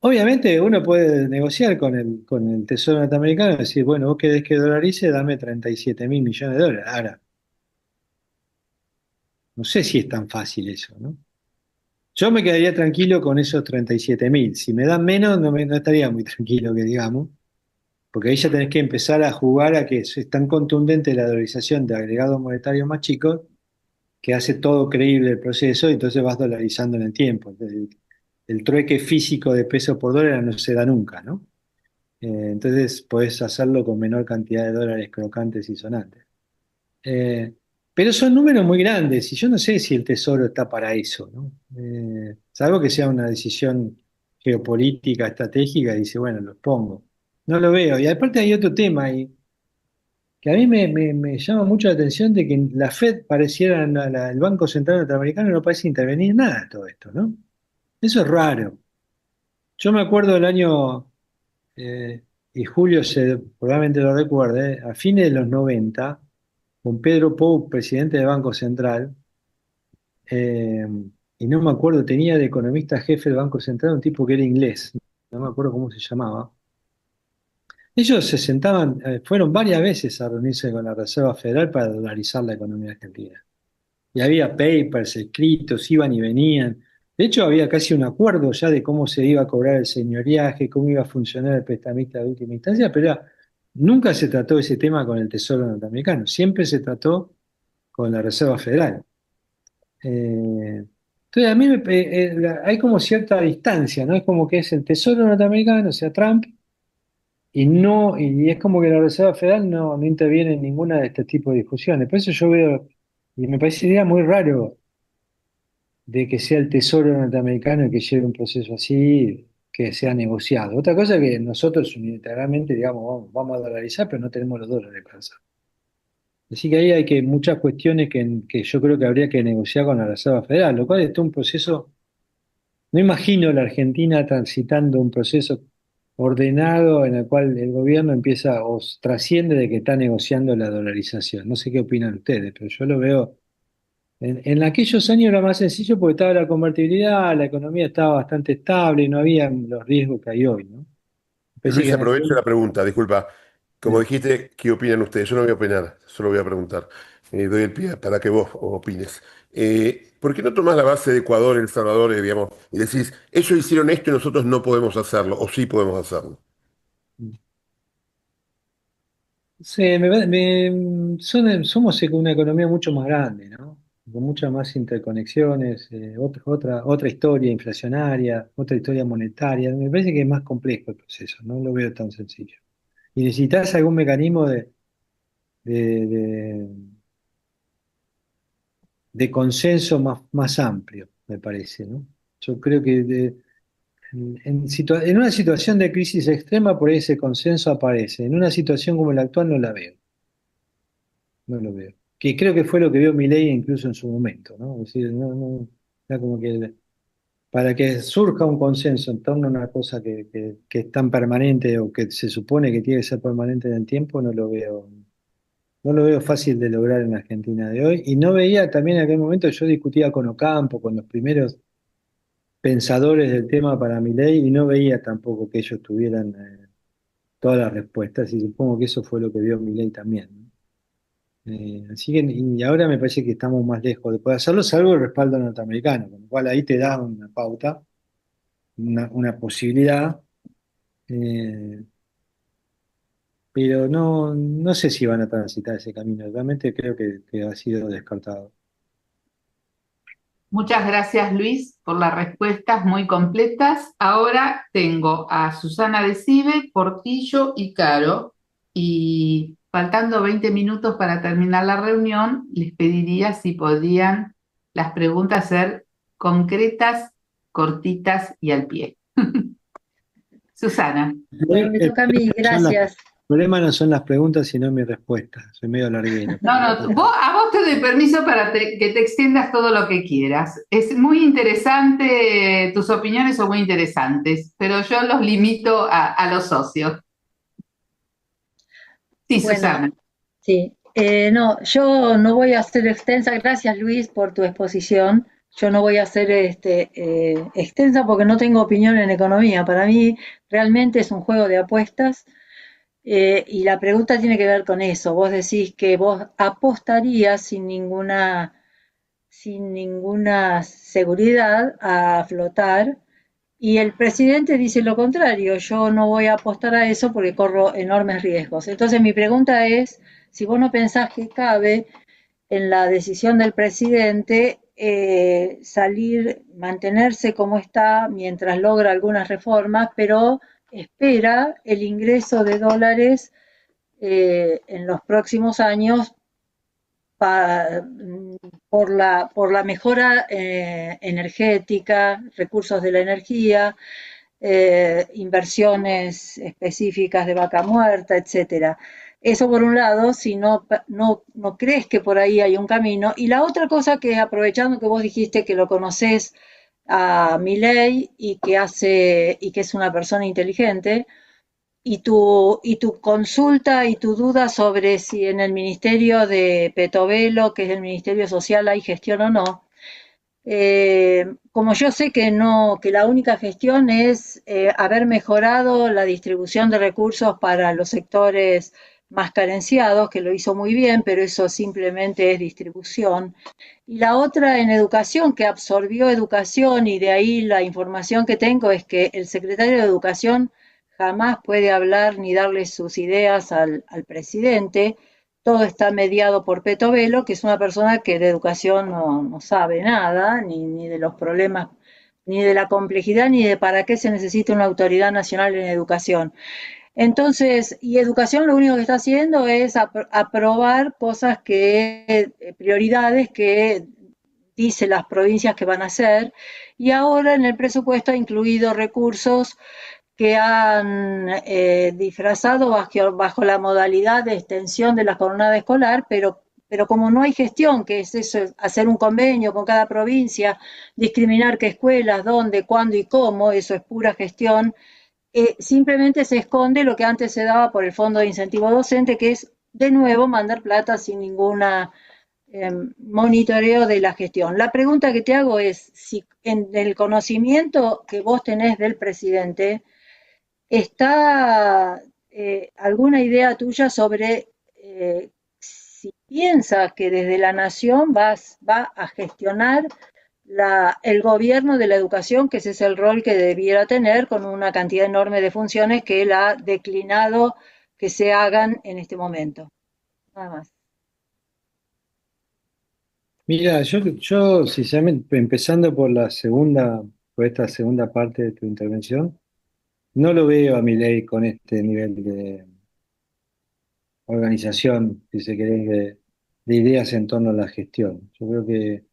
Obviamente uno puede negociar con el Tesoro norteamericano y decir, bueno, vos querés que dolarice, dame 37.000 millones de dólares. Ahora, no sé si es tan fácil eso, ¿no? Yo me quedaría tranquilo con esos 37.000. Si me dan menos, no estaría muy tranquilo, que digamos, porque ahí ya tenés que empezar a jugar a que es tan contundente la dolarización de agregados monetarios más chicos que hace todo creíble el proceso y entonces vas dolarizando en el tiempo. El trueque físico de peso por dólar no se da nunca, ¿no? Entonces podés hacerlo con menor cantidad de dólares crocantes y sonantes. Eh, pero son números muy grandes y yo no sé si el Tesoro está para eso, ¿no? Salvo que sea una decisión geopolítica, estratégica, y dice, bueno, los pongo. No lo veo. Y aparte hay otro tema ahí, que a mí me llama mucho la atención de que la Fed pareciera, el Banco Central Norteamericano no parece intervenir en nada de todo esto, ¿no? Eso es raro. Yo me acuerdo del año, eh, y Julio probablemente lo recuerde, a fines de los 90 con Pedro Pou, presidente del Banco Central, eh, y no me acuerdo, tenía de economista jefe del Banco Central un tipo que era inglés, no me acuerdo cómo se llamaba. Ellos se sentaban, fueron varias veces a reunirse con la Reserva Federal para dolarizar la economía argentina. Y había papers escritos, iban y venían. De hecho, había casi un acuerdo ya de cómo se iba a cobrar el señoriaje, cómo iba a funcionar el prestamista de última instancia, pero nunca se trató ese tema con el Tesoro norteamericano, siempre se trató con la Reserva Federal. Entonces, a mí hay como cierta distancia, ¿no? Es como que es el Tesoro norteamericano, o sea, Trump, y es como que la Reserva Federal no interviene en ninguna de este tipo de discusiones. Por eso yo veo, y me parecería muy raro de que sea el Tesoro norteamericano el que lleve un proceso así, que sea negociado. Otra cosa es que nosotros unilateralmente digamos, vamos a dolarizar, pero no tenemos los dólares para hacerlo. Así que ahí hay muchas cuestiones que yo creo que habría que negociar con la Reserva Federal, lo cual es todo un proceso. No imagino la Argentina transitando un proceso ordenado en el cual el gobierno empieza o trasciende de que está negociando la dolarización. No sé qué opinan ustedes, pero yo lo veo. En aquellos años era más sencillo porque estaba la convertibilidad, la economía estaba bastante estable y no había los riesgos que hay hoy, ¿no? Parece que Luis, en aprovecho la pregunta, disculpa. Como eh, dijiste, ¿qué opinan ustedes? Yo no voy a opinar, solo voy a preguntar. Doy el pie para que vos opines. ¿Por qué no tomás la base de Ecuador, El Salvador, digamos, y decís, ellos hicieron esto y nosotros no podemos hacerlo, o sí podemos hacerlo? sí, somos una economía mucho más grande, ¿no? Con muchas más interconexiones, otra historia inflacionaria, otra historia monetaria. Me parece que es más complejo el proceso, no lo veo tan sencillo. Y necesitas algún mecanismo de, de- de consenso más amplio, me parece, ¿no? Yo creo que en una situación de crisis extrema, por ahí ese consenso aparece. En una situación como la actual no la veo. No lo veo. Que creo que fue lo que vio Milei incluso en su momento, ¿no? Es decir, era como que para que surja un consenso en torno a una cosa que es tan permanente o que se supone que tiene que ser permanente en el tiempo, no lo veo. No lo veo fácil de lograr en la Argentina de hoy. Y no veía también en aquel momento, yo discutía con Ocampo, con los primeros pensadores del tema para mi ley, y no veía tampoco que ellos tuvieran todas las respuestas, y supongo que eso fue lo que vio mi ley también, ¿no? Así que, y ahora me parece que estamos más lejos de poder hacerlo, salvo el respaldo norteamericano, con lo cual ahí te da una pauta, una posibilidad, eh, pero no sé si van a transitar ese camino. Realmente creo que ha sido descartado. Muchas gracias, Luis, por las respuestas muy completas. Ahora tengo a Susana Decibe, Portillo y Caro. Y faltando 20 minutos para terminar la reunión, les pediría si podían las preguntas ser concretas, cortitas y al pie. Susana. Bueno, me toca a mí, gracias. El problema no son las preguntas, sino mis respuestas. Soy medio larguero. No, a vos te doy permiso para que te extiendas todo lo que quieras. Es muy interesante, tus opiniones son muy interesantes, pero yo los limito a los socios. Sí, Bueno, Susana. sí. No, yo no voy a ser extensa. Gracias, Luis, por tu exposición. Yo no voy a ser extensa porque no tengo opinión en economía. Para mí realmente es un juego de apuestas. Y la pregunta tiene que ver con eso. Vos decís que vos apostarías sin ninguna seguridad a flotar, y el presidente dice lo contrario: yo no voy a apostar a eso porque corro enormes riesgos. Entonces mi pregunta es, si vos no pensás que cabe en la decisión del presidente salir, mantenerse como está mientras logra algunas reformas, pero espera el ingreso de dólares en los próximos años por la mejora energética, recursos de la energía, inversiones específicas de vaca muerta, etcétera. Eso por un lado, si no crees que por ahí hay un camino. Y la otra cosa, que aprovechando que vos dijiste que lo conocés a Milei y que es una persona inteligente, y tu consulta y tu duda sobre si en el ministerio de Petovelo, que es el Ministerio Social, hay gestión o no. Como yo sé que no, que la única gestión es haber mejorado la distribución de recursos para los sectores más carenciados, que lo hizo muy bien, pero eso simplemente es distribución. Y la otra en educación, que absorbió educación, y de ahí la información que tengo es que el secretario de Educación jamás puede hablar ni darle sus ideas al presidente. Todo está mediado por Petovelo, que es una persona que de educación no sabe nada, ni de los problemas, ni de la complejidad, ni de para qué se necesita una autoridad nacional en educación. Entonces, y educación lo único que está haciendo es aprobar cosas prioridades que dice las provincias que van a hacer, y ahora en el presupuesto ha incluido recursos que han disfrazado bajo la modalidad de extensión de la jornada escolar, pero como no hay gestión, que es eso, hacer un convenio con cada provincia, discriminar qué escuelas, dónde, cuándo y cómo, eso es pura gestión. Simplemente se esconde lo que antes se daba por el Fondo de Incentivo Docente, que es de nuevo mandar plata sin ninguna monitoreo de la gestión. La pregunta que te hago es si en el conocimiento que vos tenés del presidente está alguna idea tuya sobre si piensa que desde la nación va a gestionar el gobierno de la educación, que ese es el rol que debiera tener, con una cantidad enorme de funciones que él ha declinado que se hagan en este momento. Nada más. Mira, yo sinceramente, empezando por esta segunda parte de tu intervención, no lo veo a Milei con este nivel de organización, si se quiere, de ideas en torno a la gestión. Yo creo que,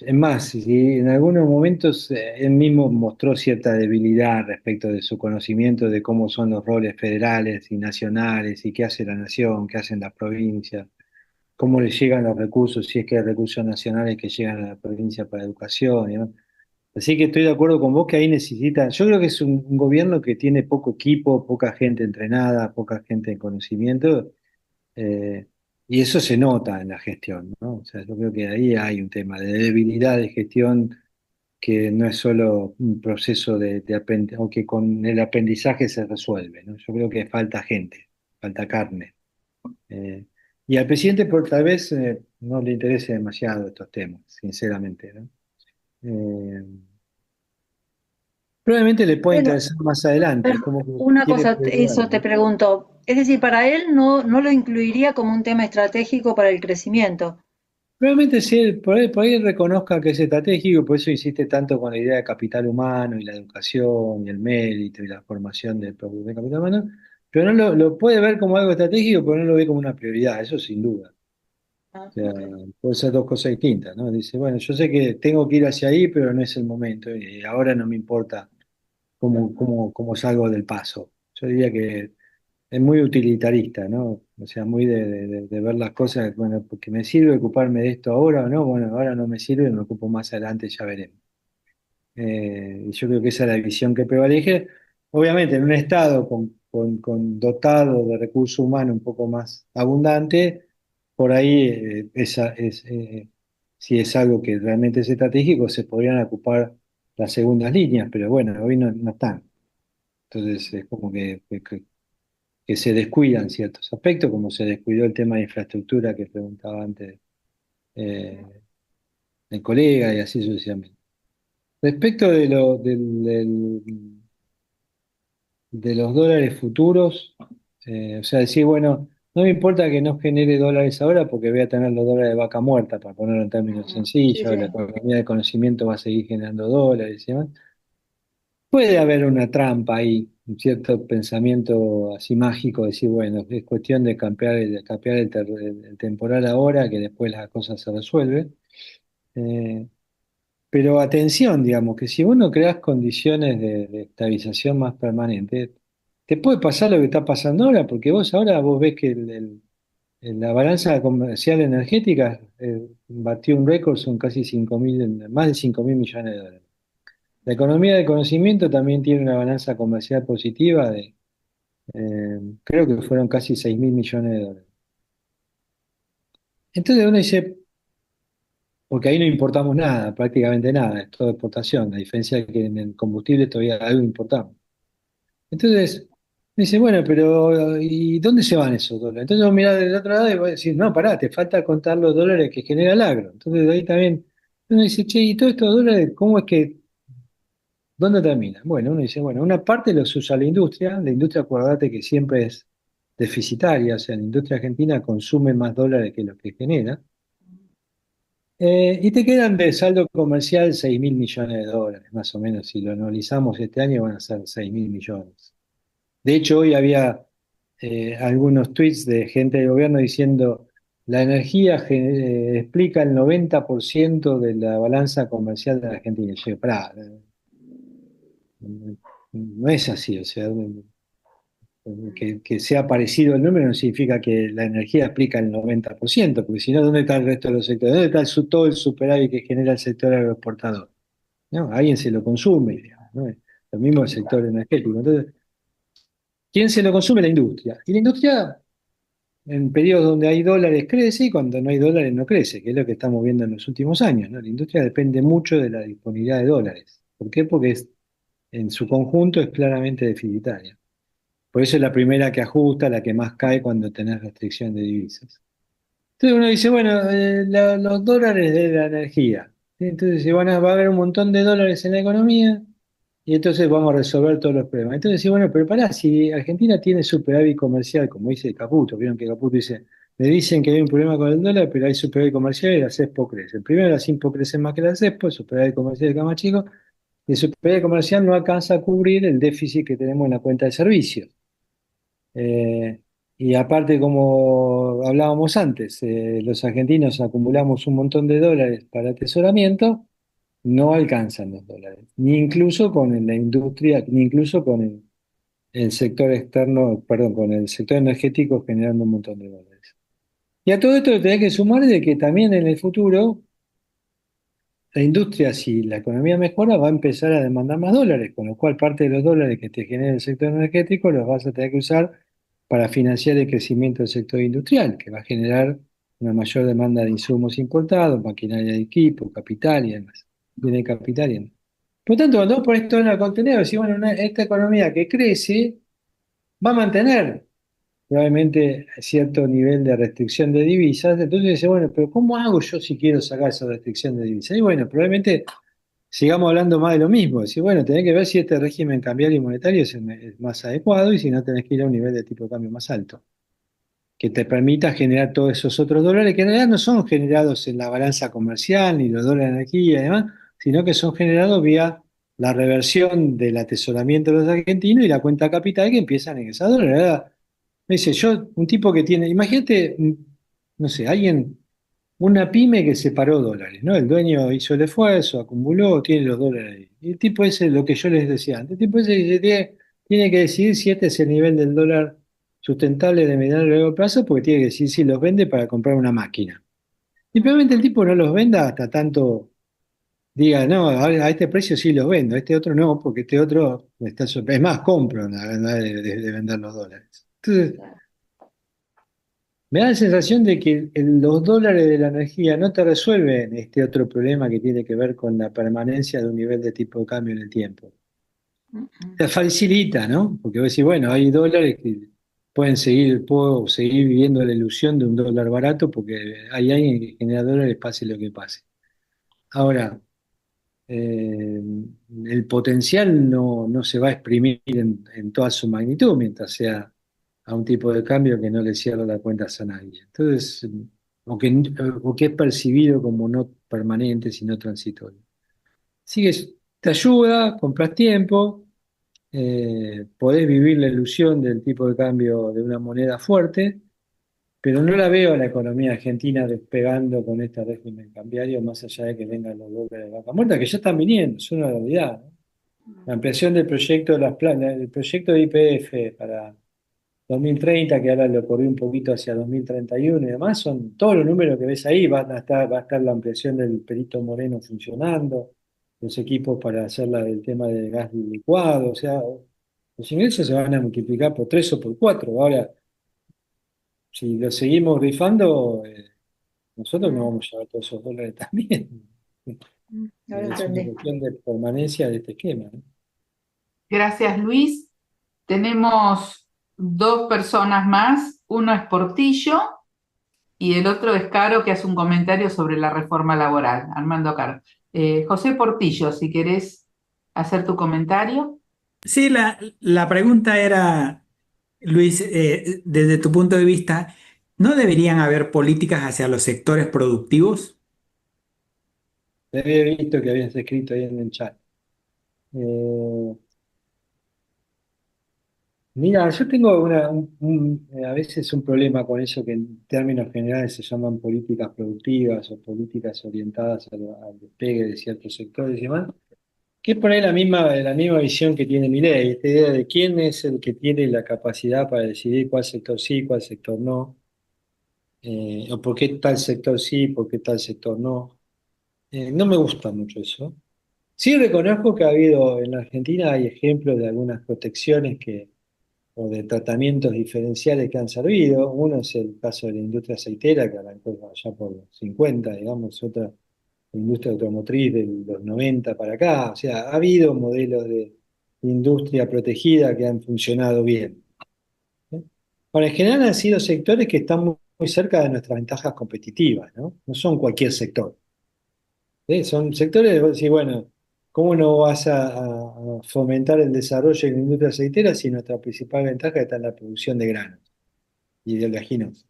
es más, si en algunos momentos él mismo mostró cierta debilidad respecto de su conocimiento de cómo son los roles federales y nacionales, y qué hace la nación, qué hacen las provincias, cómo le llegan los recursos, si es que hay recursos nacionales que llegan a la provincia para educación, ¿no? Así que estoy de acuerdo con vos que ahí necesita, yo creo que es un gobierno que tiene poco equipo, poca gente entrenada, poca gente en conocimiento, eh, Y eso se nota en la gestión, ¿no? O sea, yo creo que ahí hay un tema de debilidad de gestión que no es solo un proceso de aprendizaje, o que con el aprendizaje se resuelve, ¿no? Yo creo que falta gente, falta carne. Eh, y al presidente tal vez no le interese demasiado estos temas, sinceramente, ¿no? Eh, Probablemente le pueda Bueno, interesar más adelante, es pero como que una tiene cosa, prioridades, eso te ¿no? pregunto. Es decir, para él no lo incluiría como un tema estratégico para el crecimiento. Probablemente si él por ahí reconozca que es estratégico, por eso insiste tanto con la idea de capital humano y la educación y el mérito y la formación del capital humano, pero no lo puede ver como algo estratégico, pero no lo ve como una prioridad, eso sin duda. Ah, O sea, ok. puede ser dos cosas distintas, ¿no? Dice, bueno, yo sé que tengo que ir hacia ahí, pero no es el momento y ahora no me importa cómo salgo del paso. Yo diría que es muy utilitarista, ¿no? O sea, muy de ver las cosas, bueno, porque me sirve ocuparme de esto ahora o no, bueno, ahora no me sirve, me ocupo más adelante, ya veremos. Y yo creo que esa es la visión que prevalece. Obviamente, en un estado con dotado de recursos humanos un poco más abundante, por ahí si es algo que realmente es estratégico, se podrían ocupar las segundas líneas, pero bueno, hoy no están. Entonces es como que se descuidan ciertos aspectos, como se descuidó el tema de infraestructura que preguntaba antes eh, el colega y así sucesivamente. Respecto de los dólares futuros, o sea, decir, bueno, no me importa que no genere dólares ahora porque voy a tener los dólares de vaca muerta, para ponerlo en términos Sí, sencillos, la sí. economía del conocimiento va a seguir generando dólares y demás. Puede haber una trampa ahí, un cierto pensamiento así mágico, decir, bueno, es cuestión de cambiar el temporal ahora, que después las cosas se resuelven. Eh, pero atención, digamos, que si vos no creás condiciones de estabilización más permanente, te puede pasar lo que está pasando ahora, porque vos ves que la balanza comercial energética batió un récord, son casi 5.000, más de 5.000 millones de dólares. La economía del conocimiento también tiene una balanza comercial positiva creo que fueron casi 6.000 millones de dólares. Entonces uno dice, porque ahí no importamos nada, prácticamente nada, es todo exportación, a diferencia de que en el combustible todavía algo importamos. Entonces, me dice, bueno, pero ¿y dónde se van esos dólares? Entonces vos mirás del otro lado y vos decís, no, pará, te falta contar los dólares que genera el agro. Entonces de ahí también uno dice, che, ¿y todos estos dólares cómo es que, dónde terminan? Bueno, uno dice, bueno, una parte los usa la industria acuérdate que siempre es deficitaria, o sea, la industria argentina consume más dólares que los que genera. Y te quedan de saldo comercial 6.000 millones de dólares, más o menos. Si lo analizamos este año van a ser 6.000 millones. De hecho, hoy había algunos tweets de gente del gobierno diciendo la energía explica el 90% de la balanza comercial de la Argentina. Y yo digo, pará, no es así. O sea, que sea parecido el número no significa que la energía explica el 90%, porque si no, ¿dónde está el resto de los sectores? ¿Dónde está todo el superávit que genera el sector agroexportador? ¿No? Alguien se lo consume, digamos, ¿no? Lo mismo el sector energético. Entonces, ¿quién se lo consume? La industria. Y la industria, en periodos donde hay dólares, crece y cuando no hay dólares no crece, que es lo que estamos viendo en los últimos años, ¿no? La industria depende mucho de la disponibilidad de dólares. ¿Por qué? Porque en su conjunto es claramente deficitaria. Por eso es la primera que ajusta, la que más cae cuando tenés restricción de divisas. Entonces uno dice, bueno, los dólares de la energía. ¿Sí? Entonces va a haber un montón de dólares en la economía y entonces vamos a resolver todos los problemas. Entonces dice, bueno, pero pará, si Argentina tiene superávit comercial, como dice Caputo, vieron que Caputo dice, me dicen que hay un problema con el dólar, pero hay superávit comercial y la CESPO crece. Primero la CIMPO crece más que la CESPO, el superávit comercial es más chico, y el superávit comercial no alcanza a cubrir el déficit que tenemos en la cuenta de servicios. Eh, y aparte, como hablábamos antes, los argentinos acumulamos un montón de dólares para atesoramiento, no alcanzan los dólares, ni incluso con la industria, ni incluso con el sector externo, perdón, con el sector energético generando un montón de dólares. Y a todo esto le tenés que sumar de que también en el futuro la industria, si la economía mejora, va a empezar a demandar más dólares, con lo cual parte de los dólares que te genera el sector energético los vas a tener que usar para financiar el crecimiento del sector industrial, que va a generar una mayor demanda de insumos importados, maquinaria de equipo, capital y demás. Viene capital y demás. Por lo tanto, cuando vos pones todo en el contenedor, decís, bueno, esta economía que crece va a mantener probablemente cierto nivel de restricción de divisas, entonces dice, bueno, pero ¿cómo hago yo si quiero sacar esa restricción de divisas? Y bueno, probablemente sigamos hablando más de lo mismo, decir, bueno, tenés que ver si este régimen cambiario y monetario es más adecuado y si no tenés que ir a un nivel de tipo de cambio más alto, que te permita generar todos esos otros dólares que en realidad no son generados en la balanza comercial ni los dólares de energía y demás, sino que son generados vía la reversión del atesoramiento de los argentinos y la cuenta capital que empiezan a ingresar dólares. ¿Verdad? Me dice, yo, un tipo que tiene, imagínate, no sé, alguien, una pyme que separó dólares, ¿no? El dueño hizo el esfuerzo, acumuló, tiene los dólares ahí. Y el tipo ese, lo que yo les decía antes, el tipo ese tiene que decidir si este es el nivel del dólar sustentable de mediano y largo plazo, porque tiene que decidir si los vende para comprar una máquina. Y probablemente el tipo no los venda hasta tanto diga, no, a este precio sí los vendo, a este otro no, porque este otro es más, compro de vender los dólares. Entonces, me da la sensación de que los dólares de la energía no te resuelven este otro problema que tiene que ver con la permanencia de un nivel de tipo de cambio en el tiempo. Te facilita, ¿no? Porque vos decís, bueno, hay dólares que puedo seguir viviendo la ilusión de un dólar barato porque hay alguien que genera dólares pase lo que pase. Ahora, eh, el potencial no se va a exprimir en toda su magnitud mientras sea a un tipo de cambio que no le cierra las cuentas a nadie. Entonces, o que es percibido como no permanente, sino transitorio. Así que te ayuda, compras tiempo, podés vivir la ilusión del tipo de cambio de una moneda fuerte, pero no la veo a la economía argentina despegando con este régimen cambiario, más allá de que vengan los dólares de vaca muerta, que ya están viniendo, es una realidad, ¿no? La ampliación del proyecto del proyecto de YPF para 2030, que ahora lo corrí un poquito hacia 2031 y demás, son todos los números que ves ahí, va a estar la ampliación del Perito Moreno funcionando, los equipos para hacer el tema del gas licuado, o sea, los ingresos se van a multiplicar por 3 o por 4. Ahora, si lo seguimos rifando, nosotros no vamos a llevar todos esos dólares también. Ahora Es una entendí. cuestión de permanencia de este esquema, ¿no? Gracias, Luis. Tenemos dos personas más. Uno es Portillo y el otro es Caro, que hace un comentario sobre la reforma laboral. Armando Caro. José Portillo, si querés hacer tu comentario. Sí, la pregunta era, Luis, desde tu punto de vista, ¿no deberían haber políticas hacia los sectores productivos? Te había visto que habías escrito ahí en el chat. Eh, Mira, yo tengo a veces un problema con eso que en términos generales se llaman políticas productivas o políticas orientadas al despegue de ciertos sectores y demás, que es por ahí la misma visión que tiene Milei, esta idea de quién es el que tiene la capacidad para decidir cuál sector sí, cuál sector no, o por qué tal sector sí, por qué tal sector no. No me gusta mucho eso. Sí reconozco que ha habido en la Argentina hay ejemplos de algunas protecciones o de tratamientos diferenciales que han servido. Uno es el caso de la industria aceitera, que arrancó ya por los 50, digamos, otra, la industria automotriz de los 90 para acá. O sea, ha habido modelos de industria protegida que han funcionado bien. ¿Eh? Ahora, en general han sido sectores que están muy cerca de nuestras ventajas competitivas, ¿no? No son cualquier sector. Son sectores, vos decís, bueno, ¿cómo no vas a fomentar el desarrollo de la industria aceitera si nuestra principal ventaja está en la producción de granos y de oleaginosas?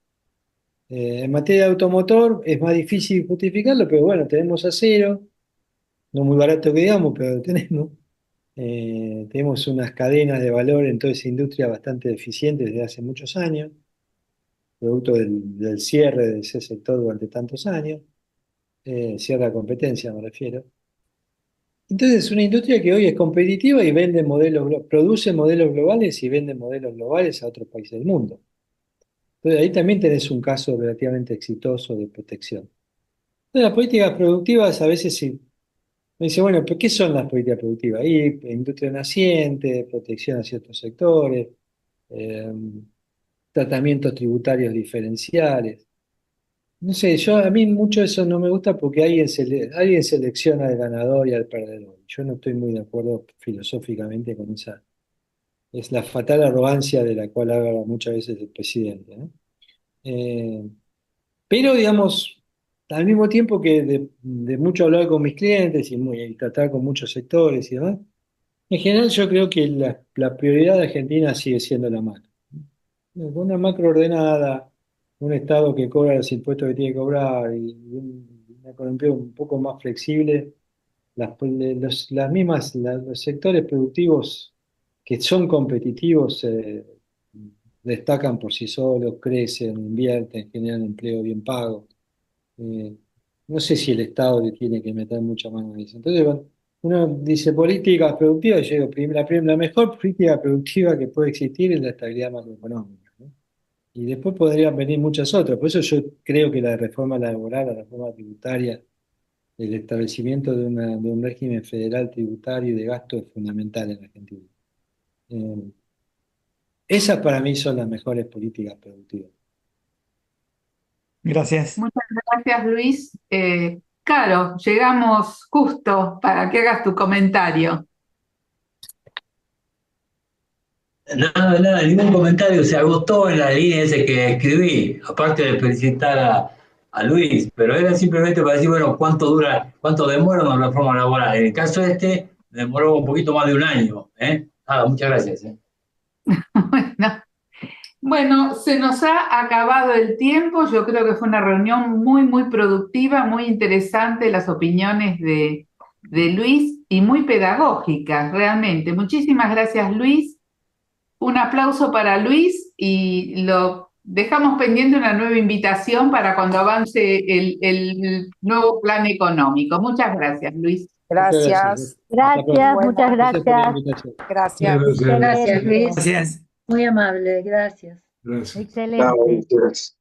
En materia de automotor es más difícil justificarlo, pero bueno, tenemos acero, no muy barato que digamos, pero lo tenemos. Tenemos unas cadenas de valor en toda esa industria bastante deficientes desde hace muchos años, producto del cierre de ese sector durante tantos años, cierre de competencia me refiero. Entonces es una industria que hoy es competitiva y vende produce modelos globales y vende modelos globales a otros países del mundo. Entonces ahí también tenés un caso relativamente exitoso de protección. Entonces las políticas productivas a veces sí, me dice, bueno, ¿pero qué son las políticas productivas? Ahí industria naciente, protección a ciertos sectores, eh, tratamientos tributarios diferenciales. No sé, a mí mucho eso no me gusta porque alguien selecciona al ganador y al perdedor. Yo no estoy muy de acuerdo filosóficamente con esa. Es la fatal arrogancia de la cual habla muchas veces el presidente, ¿no? Eh, pero, digamos, al mismo tiempo que de mucho hablar con mis clientes y tratar con muchos sectores y demás, en general yo creo que la prioridad de Argentina sigue siendo la macro. Una macro ordenada, un Estado que cobra los impuestos que tiene que cobrar y una economía un poco más flexible, los sectores productivos que son competitivos destacan por sí solos, crecen, invierten, generan empleo bien pago. Eh, no sé si el Estado le tiene que meter mucha mano en eso. Entonces, bueno, uno dice políticas productivas, y yo digo, la mejor política productiva que puede existir es la estabilidad macroeconómica, ¿no? Y después podrían venir muchas otras. Por eso yo creo que la reforma laboral, la reforma tributaria, el establecimiento de un régimen federal tributario y de gasto es fundamental en Argentina. Eh, Esas para mí son las mejores políticas productivas. Gracias. Muchas gracias, Luis. Caro, llegamos justo para que hagas tu comentario. Nada, ningún comentario, se agotó en la línea ese que escribí, aparte de felicitar a Luis, pero era simplemente para decir, bueno, cuánto demora una reforma laboral. En el caso este, demoró un poquito más de un año, ¿eh? Nada, muchas gracias, ¿eh? Bueno, se nos ha acabado el tiempo. Yo creo que fue una reunión muy, muy productiva, muy interesante las opiniones de Luis y muy pedagógicas, realmente. Muchísimas gracias, Luis. Un aplauso para Luis y lo dejamos pendiente una nueva invitación para cuando avance el nuevo plan económico. Muchas gracias, Luis. Muchas Gracias. gracias. Muchas Gracias por la gracias. invitación. Gracias. Gracias. Gracias, Luis. Gracias. Muy amable, gracias. Gracias. Excelente. Gracias.